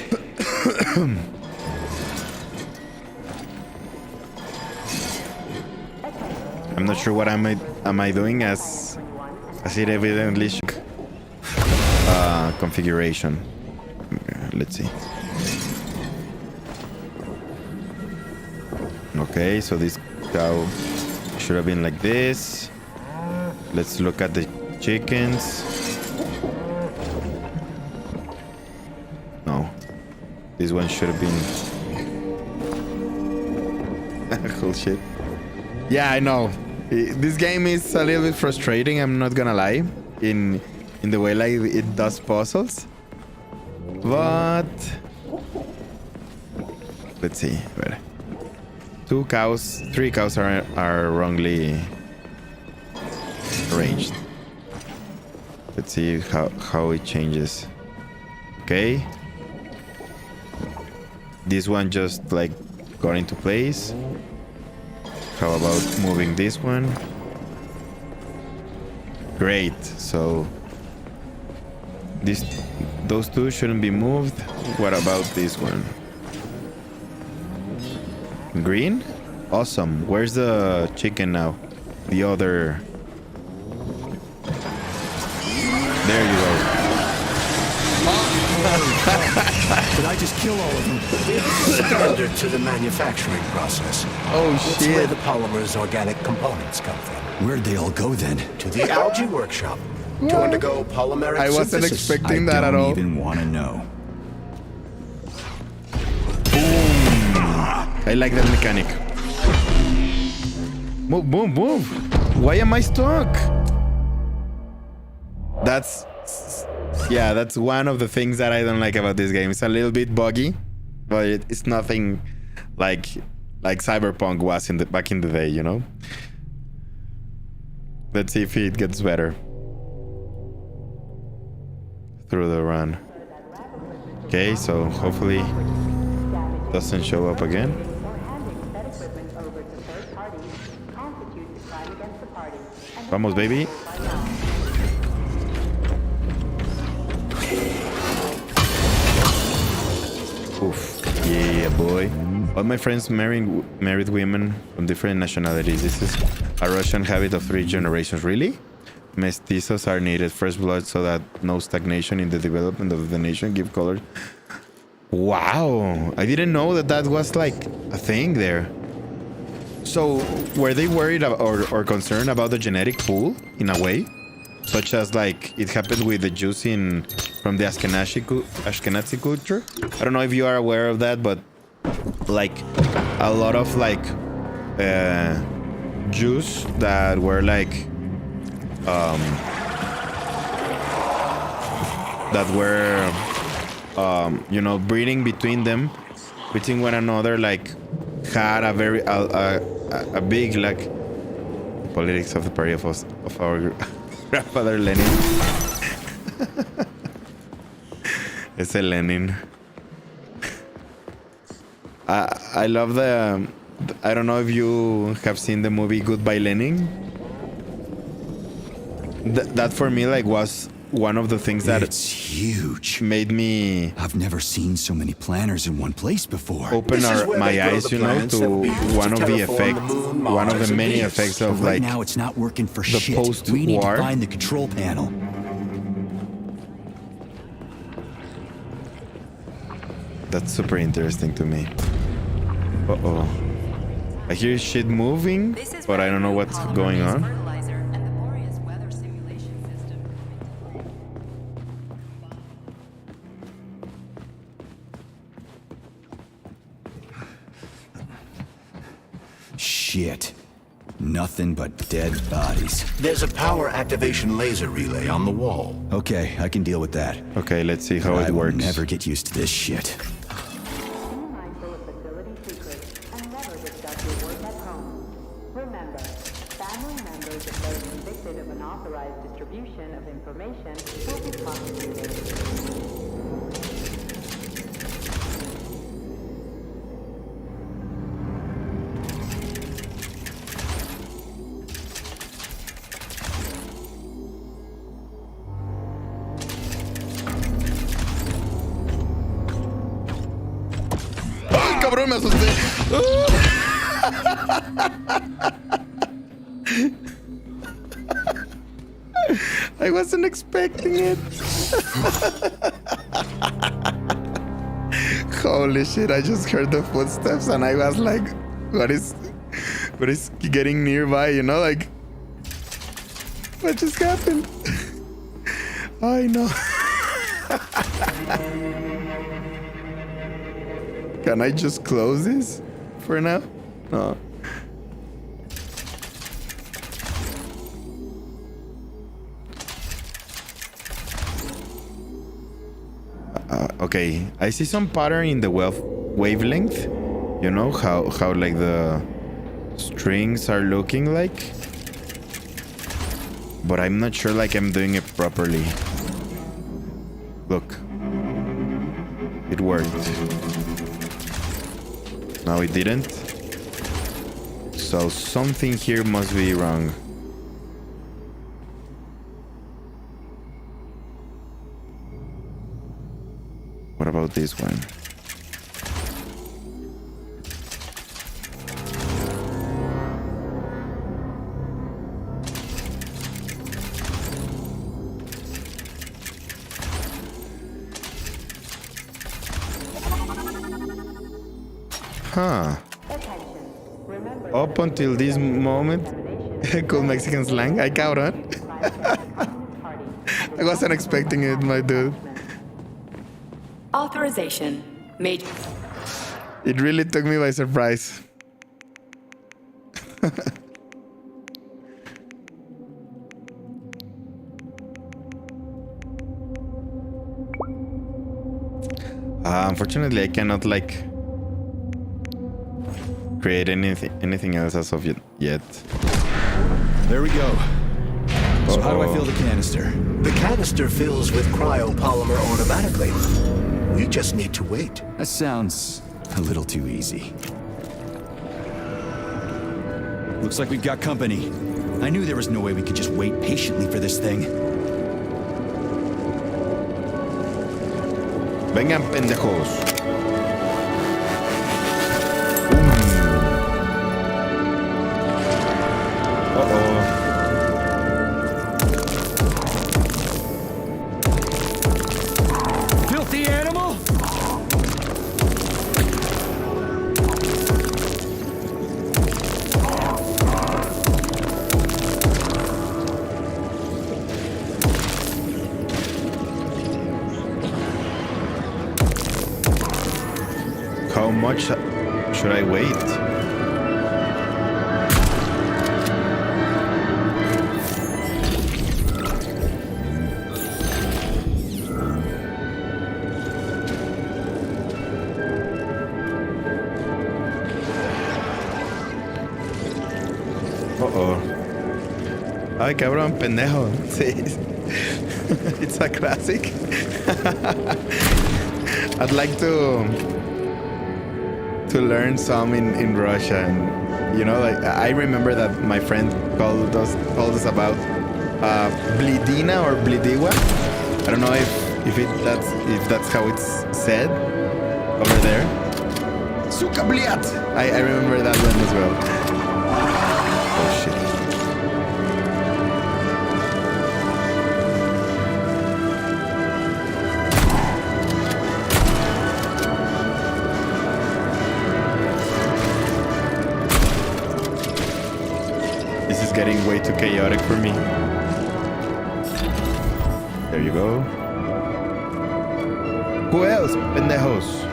I'm not sure what am I doing as it evidently should. configuration. Let's see. Okay, so this cow should have been like this. Let's look at the chickens. No, this one should have been. Cool shit. Yeah, I know. This game is a little bit frustrating. I'm not gonna lie, in the way like it does puzzles. But let's see. Wait. 3 cows are wrongly arranged. Let's see how it changes. Okay. This one just like got into place. How about moving this one? Great. So those two shouldn't be moved. What about this one? Green? Awesome. Where's the chicken now? The other. There you go. Did I just kill all of them? Standard to the manufacturing process. Oh It's where shit. the polymer's organic components come from. Where'd they all go then? To the algae workshop to undergo polymeric I wasn't synthesis. expecting that at I all. don't even want to know. I like that mechanic. Move, move, move. Why am I stuck? That's one of the things that I don't like about this game. It's a little bit buggy, but it's nothing like Cyberpunk was back in the day, you know? Let's see if it gets better through the run. Okay, so hopefully it doesn't show up again. Vamos, baby. Oof. Yeah, boy. All my friends married women from different nationalities. This is a Russian habit of 3 generations. Really? Mestizos are needed, first blood, so that no stagnation in the development of the nation. Give color. Wow. I didn't know that was like a thing there. So were they worried or concerned about the genetic pool in a way? Such as like it happened with the Jews from the Ashkenazi culture. I don't know if you are aware of that, but like a lot of like Jews that were like you know, breeding between one another, like had a very a big like politics of the party of our grandfather Lenin. It's a Lenin. I love the I don't know if you have seen the movie Goodbye Lenin. That for me like was one of the things that it's huge. Made me. I've never seen so many planners in one place before. Open my eyes, you know, to one of the effects, one of the many effects of right like. Now it's not working for the shit. post-war. We need to find the control panel. That's super interesting to me. Uh-oh. I hear shit moving, but I don't know what's going on. Shit. Nothing but dead bodies. There's a power activation laser relay on the wall. Okay, I can deal with that. Okay, let's see how it works. I will never get used to this shit. Cabrón, me asusté. I wasn't expecting it. Holy shit, I just heard the footsteps and I was like, what is getting nearby, you know, like, what just happened? I know. Can I just close this for now? No. Okay, I see some pattern in the wavelength. You know how like the strings are looking like, but I'm not sure like I'm doing it properly. Look, it worked. No, it didn't. So something here must be wrong. What about this one? Huh. Up until this moment, cool Mexican slang, I caught on. I wasn't expecting it, my dude. Authorization. Major. It really took me by surprise. Unfortunately, I cannot like create anything else as of yet. There we go. So how do I fill the canister? The canister fills with cryopolymer automatically. We just need to wait. That sounds a little too easy. Looks like we've got company. I knew there was no way we could just wait patiently for this thing. Vengan, pendejos. Filthy animal! How much should I wait? Ay, cabrón, pendejo. Sí. It's a classic. I'd like to learn some in Russia, and you know, like I remember that my friend told us about blidina or blidiwa. I don't know if that's how it's said over there. Suka bliat. I remember that one as well. Oh shit. Getting way too chaotic for me. There you go. Who else? Pendejos.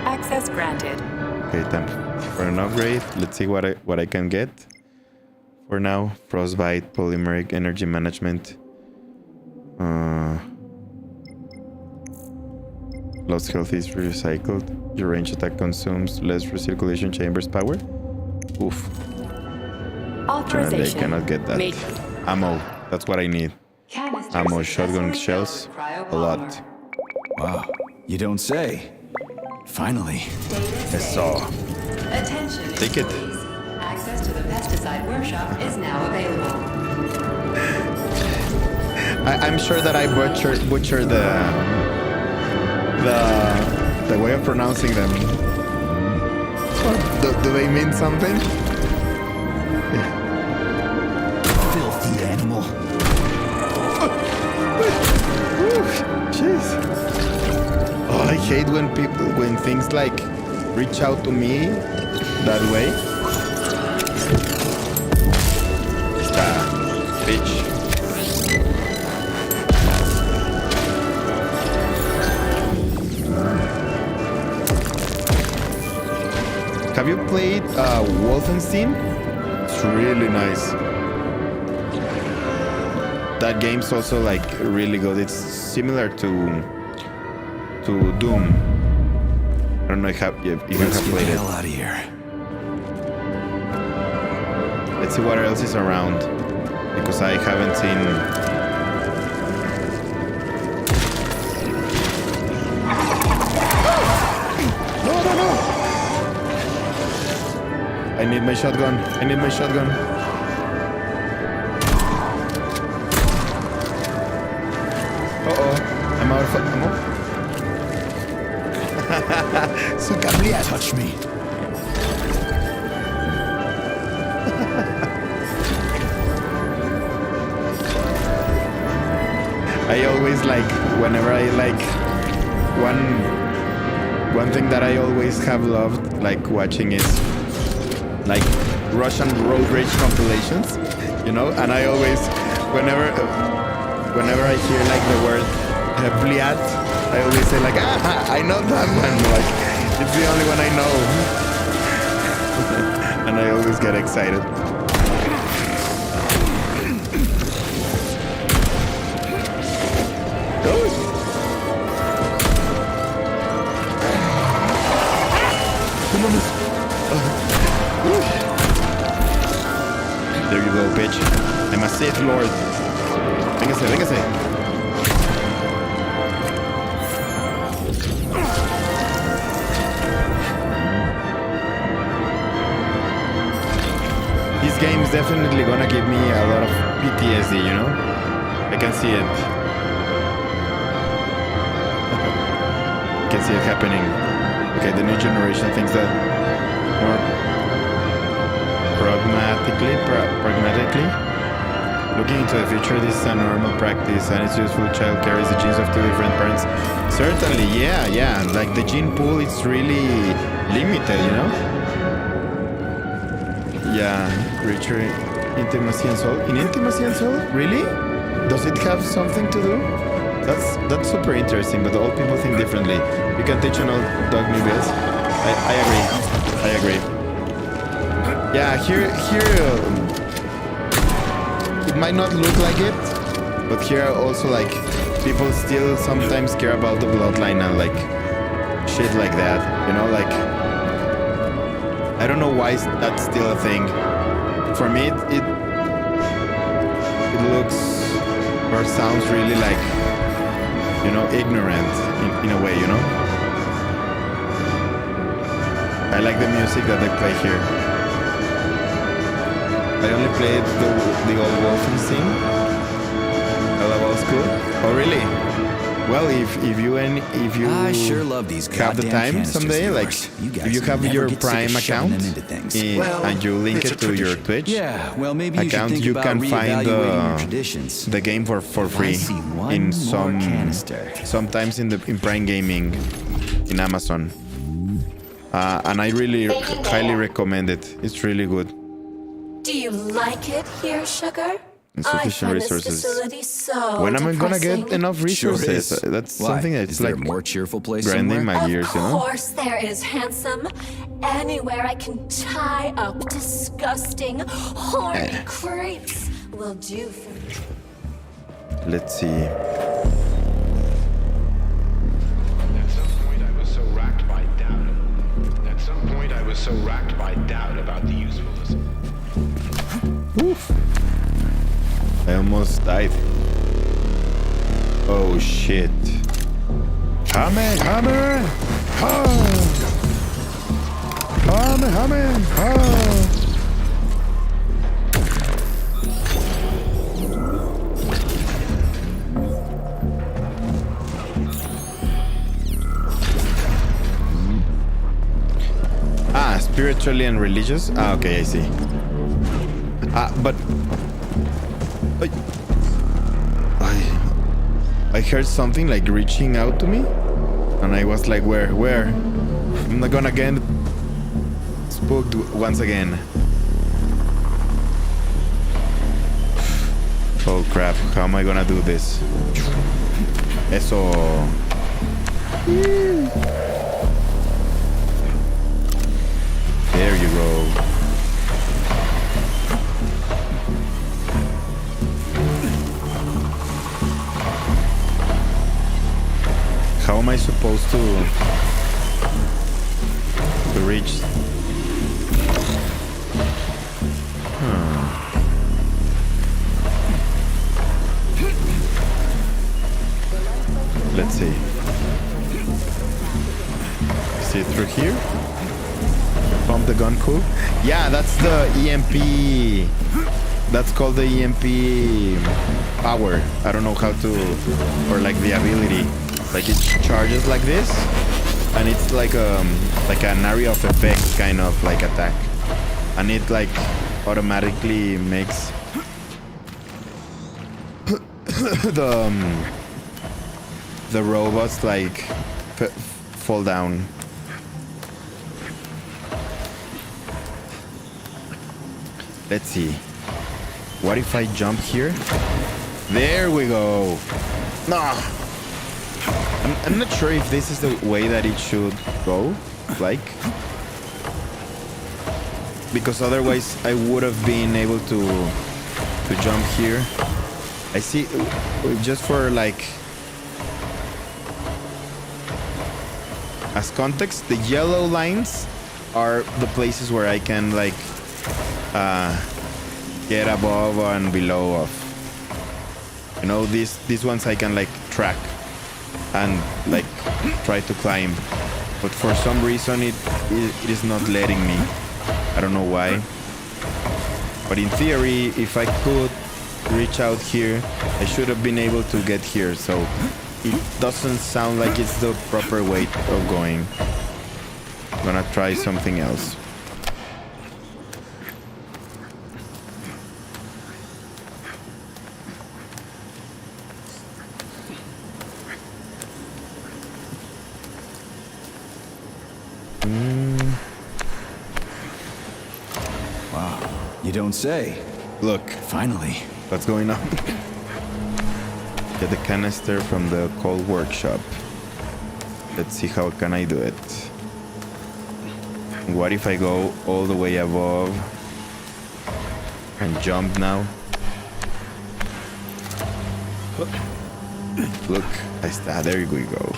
Access granted. Okay, time for an upgrade. Let's see what I can get. For now, frostbite, polymeric, energy management. Lost health is recycled. Your range attack consumes less recirculation chambers power. Oof. Unfortunately, I cannot get that. Ammo, that's what I need. Ammo, shotgun shells, a lot. Wow, you don't say. Finally. Eso. Attention. Take it. Access to the pesticide workshop is now available. I'm sure that I butchered the way of pronouncing them. Do they mean something? Filthy animal. hate when things like reach out to me that way. Esta bitch. Have you played Wolfenstein? It's really nice. That game's also like really good. It's similar to Doom. I don't know if you have played it. Hell out of here. Let's see what else is around, because I haven't seen. No! I need my shotgun. I'm out of ammo. Touch me. I always like, whenever I like one thing that I always have loved like watching is like Russian road rage compilations, you know, and I always whenever I hear like the word bliat, I always say like, I know that one, like it's the only one I know. And I always get excited. There you go, bitch. I'm a Sith Lord. Véngase. This game is definitely gonna give me a lot of PTSD, you know? I can see it. I can see it happening. Okay, the new generation thinks that more pragmatically. Looking into the future, this is a normal practice and it's useful. Child carries the genes of two different parents. Certainly, yeah. Like the gene pool, it's really limited, you know? Yeah, richer intimacy and soul. In intimacy and soul? Really? Does it have something to do? That's super interesting, but all people think differently. You can teach an old dog new bills. I agree. Yeah, here it might not look like it, but here also like people still sometimes care about the bloodline and like shit like that, you know, like I don't know why that's still a thing. For me it looks or sounds really like, you know, ignorant in a way, you know. I like the music that they play here. I only played the old Wolfenstein. I love old school. Oh really? Well, if you I sure love these have the time someday, like if you have your Prime account and you link it to your Twitch account, you can find the game for free in sometimes in Prime Gaming in Amazon. And I really highly recommend it. It's really good. Do you like it here, sugar? Insufficient resources. So when am I gonna get enough resources? That's something that's like more cheerful place grinding my gears, you know? Of course there is, handsome. Anywhere I can tie up disgusting, horny creeps will do for me. Let's see. At some point I was so racked by doubt about the usefulness. Oof. I almost died. Oh shit. Hammer! Hammer! Spiritually and religious? Okay, I see. But I heard something like reaching out to me. And I was like, where? I'm not gonna get spooked once again. Oh crap, how am I gonna do this? Eso. There you go. How am I supposed to reach? Let's see. See it through here? Pump the gun, cool. Yeah, that's the EMP. That's called the EMP power. I don't know how to, or like the ability. Like it charges like this, and it's like an area of effects kind of like attack, and it like automatically makes the robots like fall down. Let's see. What if I jump here? There we go. No. I'm not sure if this is the way that it should go, like, because otherwise I would have been able to jump here. I see, just for like as context, the yellow lines are the places where I can like get above and below of. You know, these ones I can like track and like try to climb, but for some reason it is not letting me. I don't know why, but in theory if I could reach out here I should have been able to get here, so it doesn't sound like it's the proper way of going. I'm gonna try something else. Wow, you don't say. Look, finally. What's going on? Get the canister from the cold workshop. Let's see how can I do it. What if I go all the way above and jump now? Look, there we go.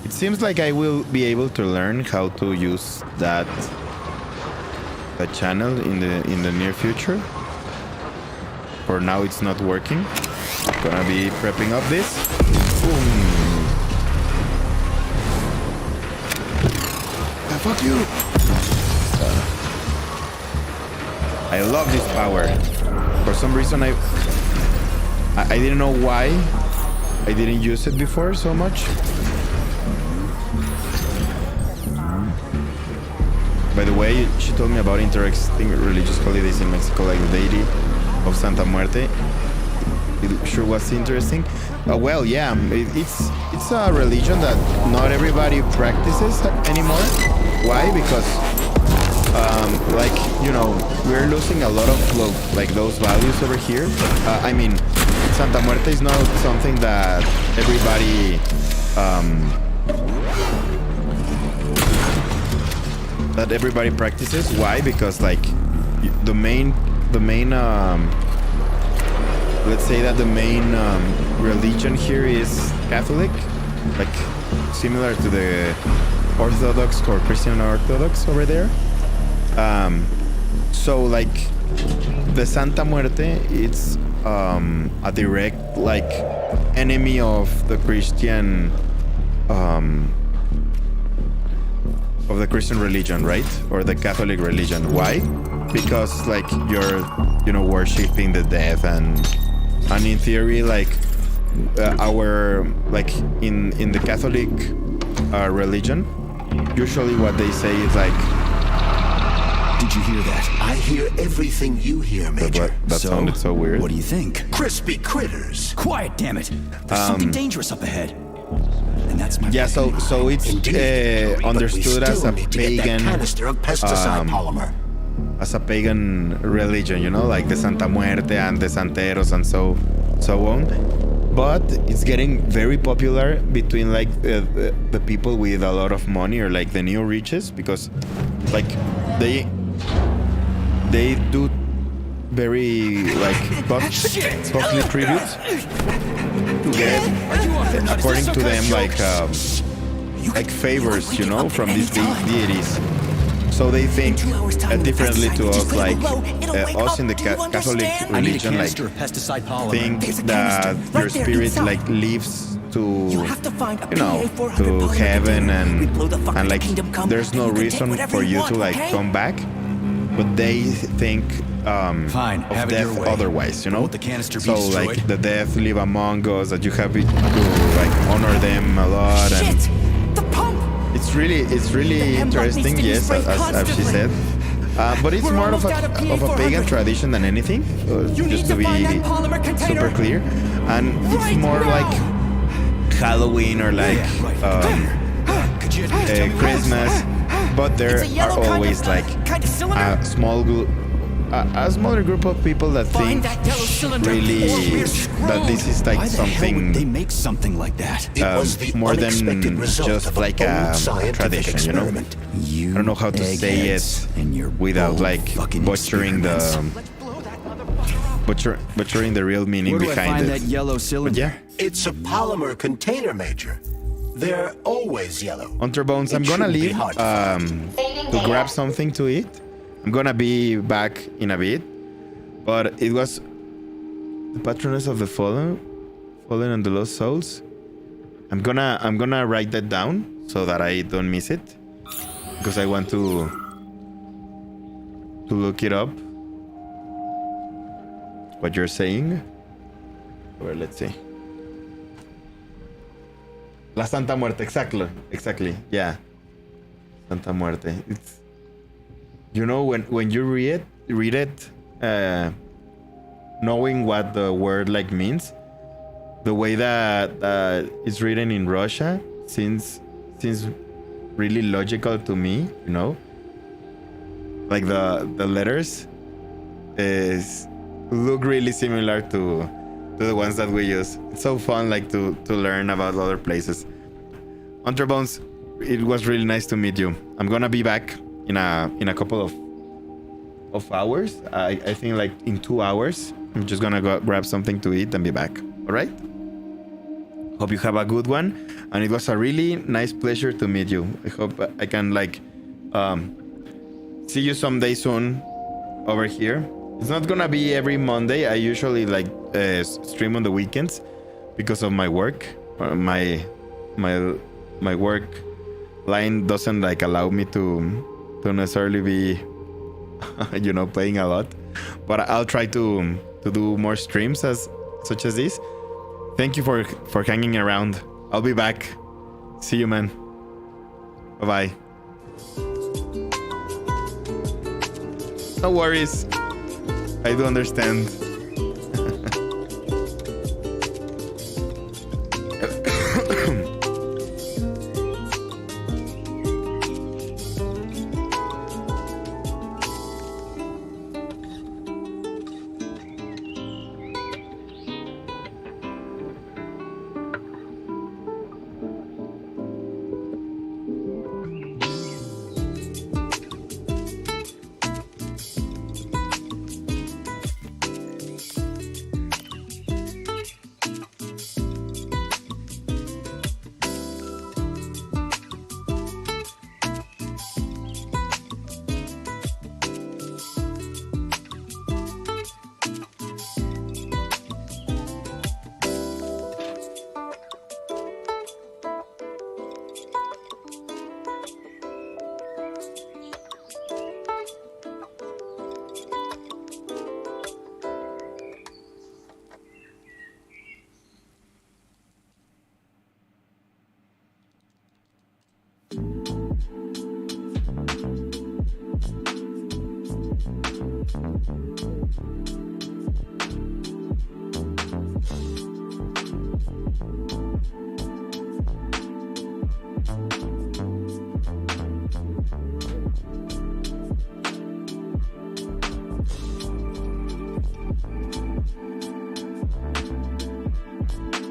It seems like I will be able to learn how to use that channel in the near future. For now it's not working. Gonna be prepping up this. Boom. Ah, fuck you. I love this power. For some reason I didn't know why I didn't use it before so much. By the way, she told me about interesting religious holidays in Mexico, like the deity of Santa Muerte. It sure was interesting. Well, yeah, it's a religion that not everybody practices anymore. Why? Because, like, you know, we're losing a lot of like those values over here. I mean, Santa Muerte is not something that everybody practices. Why? Because like the main let's say that the main religion here is Catholic, like similar to the Orthodox or Christian Orthodox over there. So like the Santa Muerte, it's a direct like enemy of the Christian religion, right? Or the Catholic religion. Why? Because like you're, you know, worshiping the dead, and in theory, like our like in the Catholic religion, usually what they say is like, did you hear that? I hear everything you hear, Major. That sounded so weird. What do you think? Crispy critters. Quiet, damn it. There's something dangerous up ahead. And that's my Yeah, so it's understood as a pagan canister of pesticide polymer. as a pagan religion, you know, like the Santa Muerte and the Santeros and so on. But it's getting very popular between like the people with a lot of money or like the new riches, because like they do very like costly tributes to get, according to them, like favors, you know, from these deities. So they think differently to us, like us in the Catholic religion, like think that your spirit like lives to, you know, to heaven, and like there's no reason for you to like come back. But they think of death otherwise, you know. So like the death live among us, that you have to like honor them a lot, and it's really interesting, yes, as she said. But it's more of a pagan tradition than anything, just to be super clear. And it's more like Halloween or like Christmas, but there are always like a smaller group of people that think really that this is like something they make something like that. more than just like a tradition, you know. I don't know how to say it without like butchering the real meaning behind it. That yellow cylinder? Yeah. It's a polymer container, Major. They're always yellow. Hunter Bones, I'm gonna leave to grab something to eat. I'm gonna be back in a bit, but it was the patroness of the fallen and the lost souls. I'm gonna write that down so that I don't miss it, because I want to look it up. What you're saying? Or let's see. La Santa Muerte, exactly. Yeah, Santa Muerte. It's, you know, when you read it, knowing what the word like means, the way that it's written in Russia seems really logical to me, you know. Like the letters look really similar to the ones that we use. It's so fun, like to learn about other places. Hunter Bones, it was really nice to meet you. I'm gonna be back in a couple of hours. I think like in 2 hours. I'm just gonna go grab something to eat and be back. All right? Hope you have a good one. And it was a really nice pleasure to meet you. I hope I can like see you someday soon over here. It's not gonna be every Monday. I usually like stream on the weekends because of my work. My work line doesn't like allow me to necessarily be you know, playing a lot, but I'll try to do more streams such as this. Thank you for hanging around. I'll be back. See you, man. Bye bye. No worries, I do understand.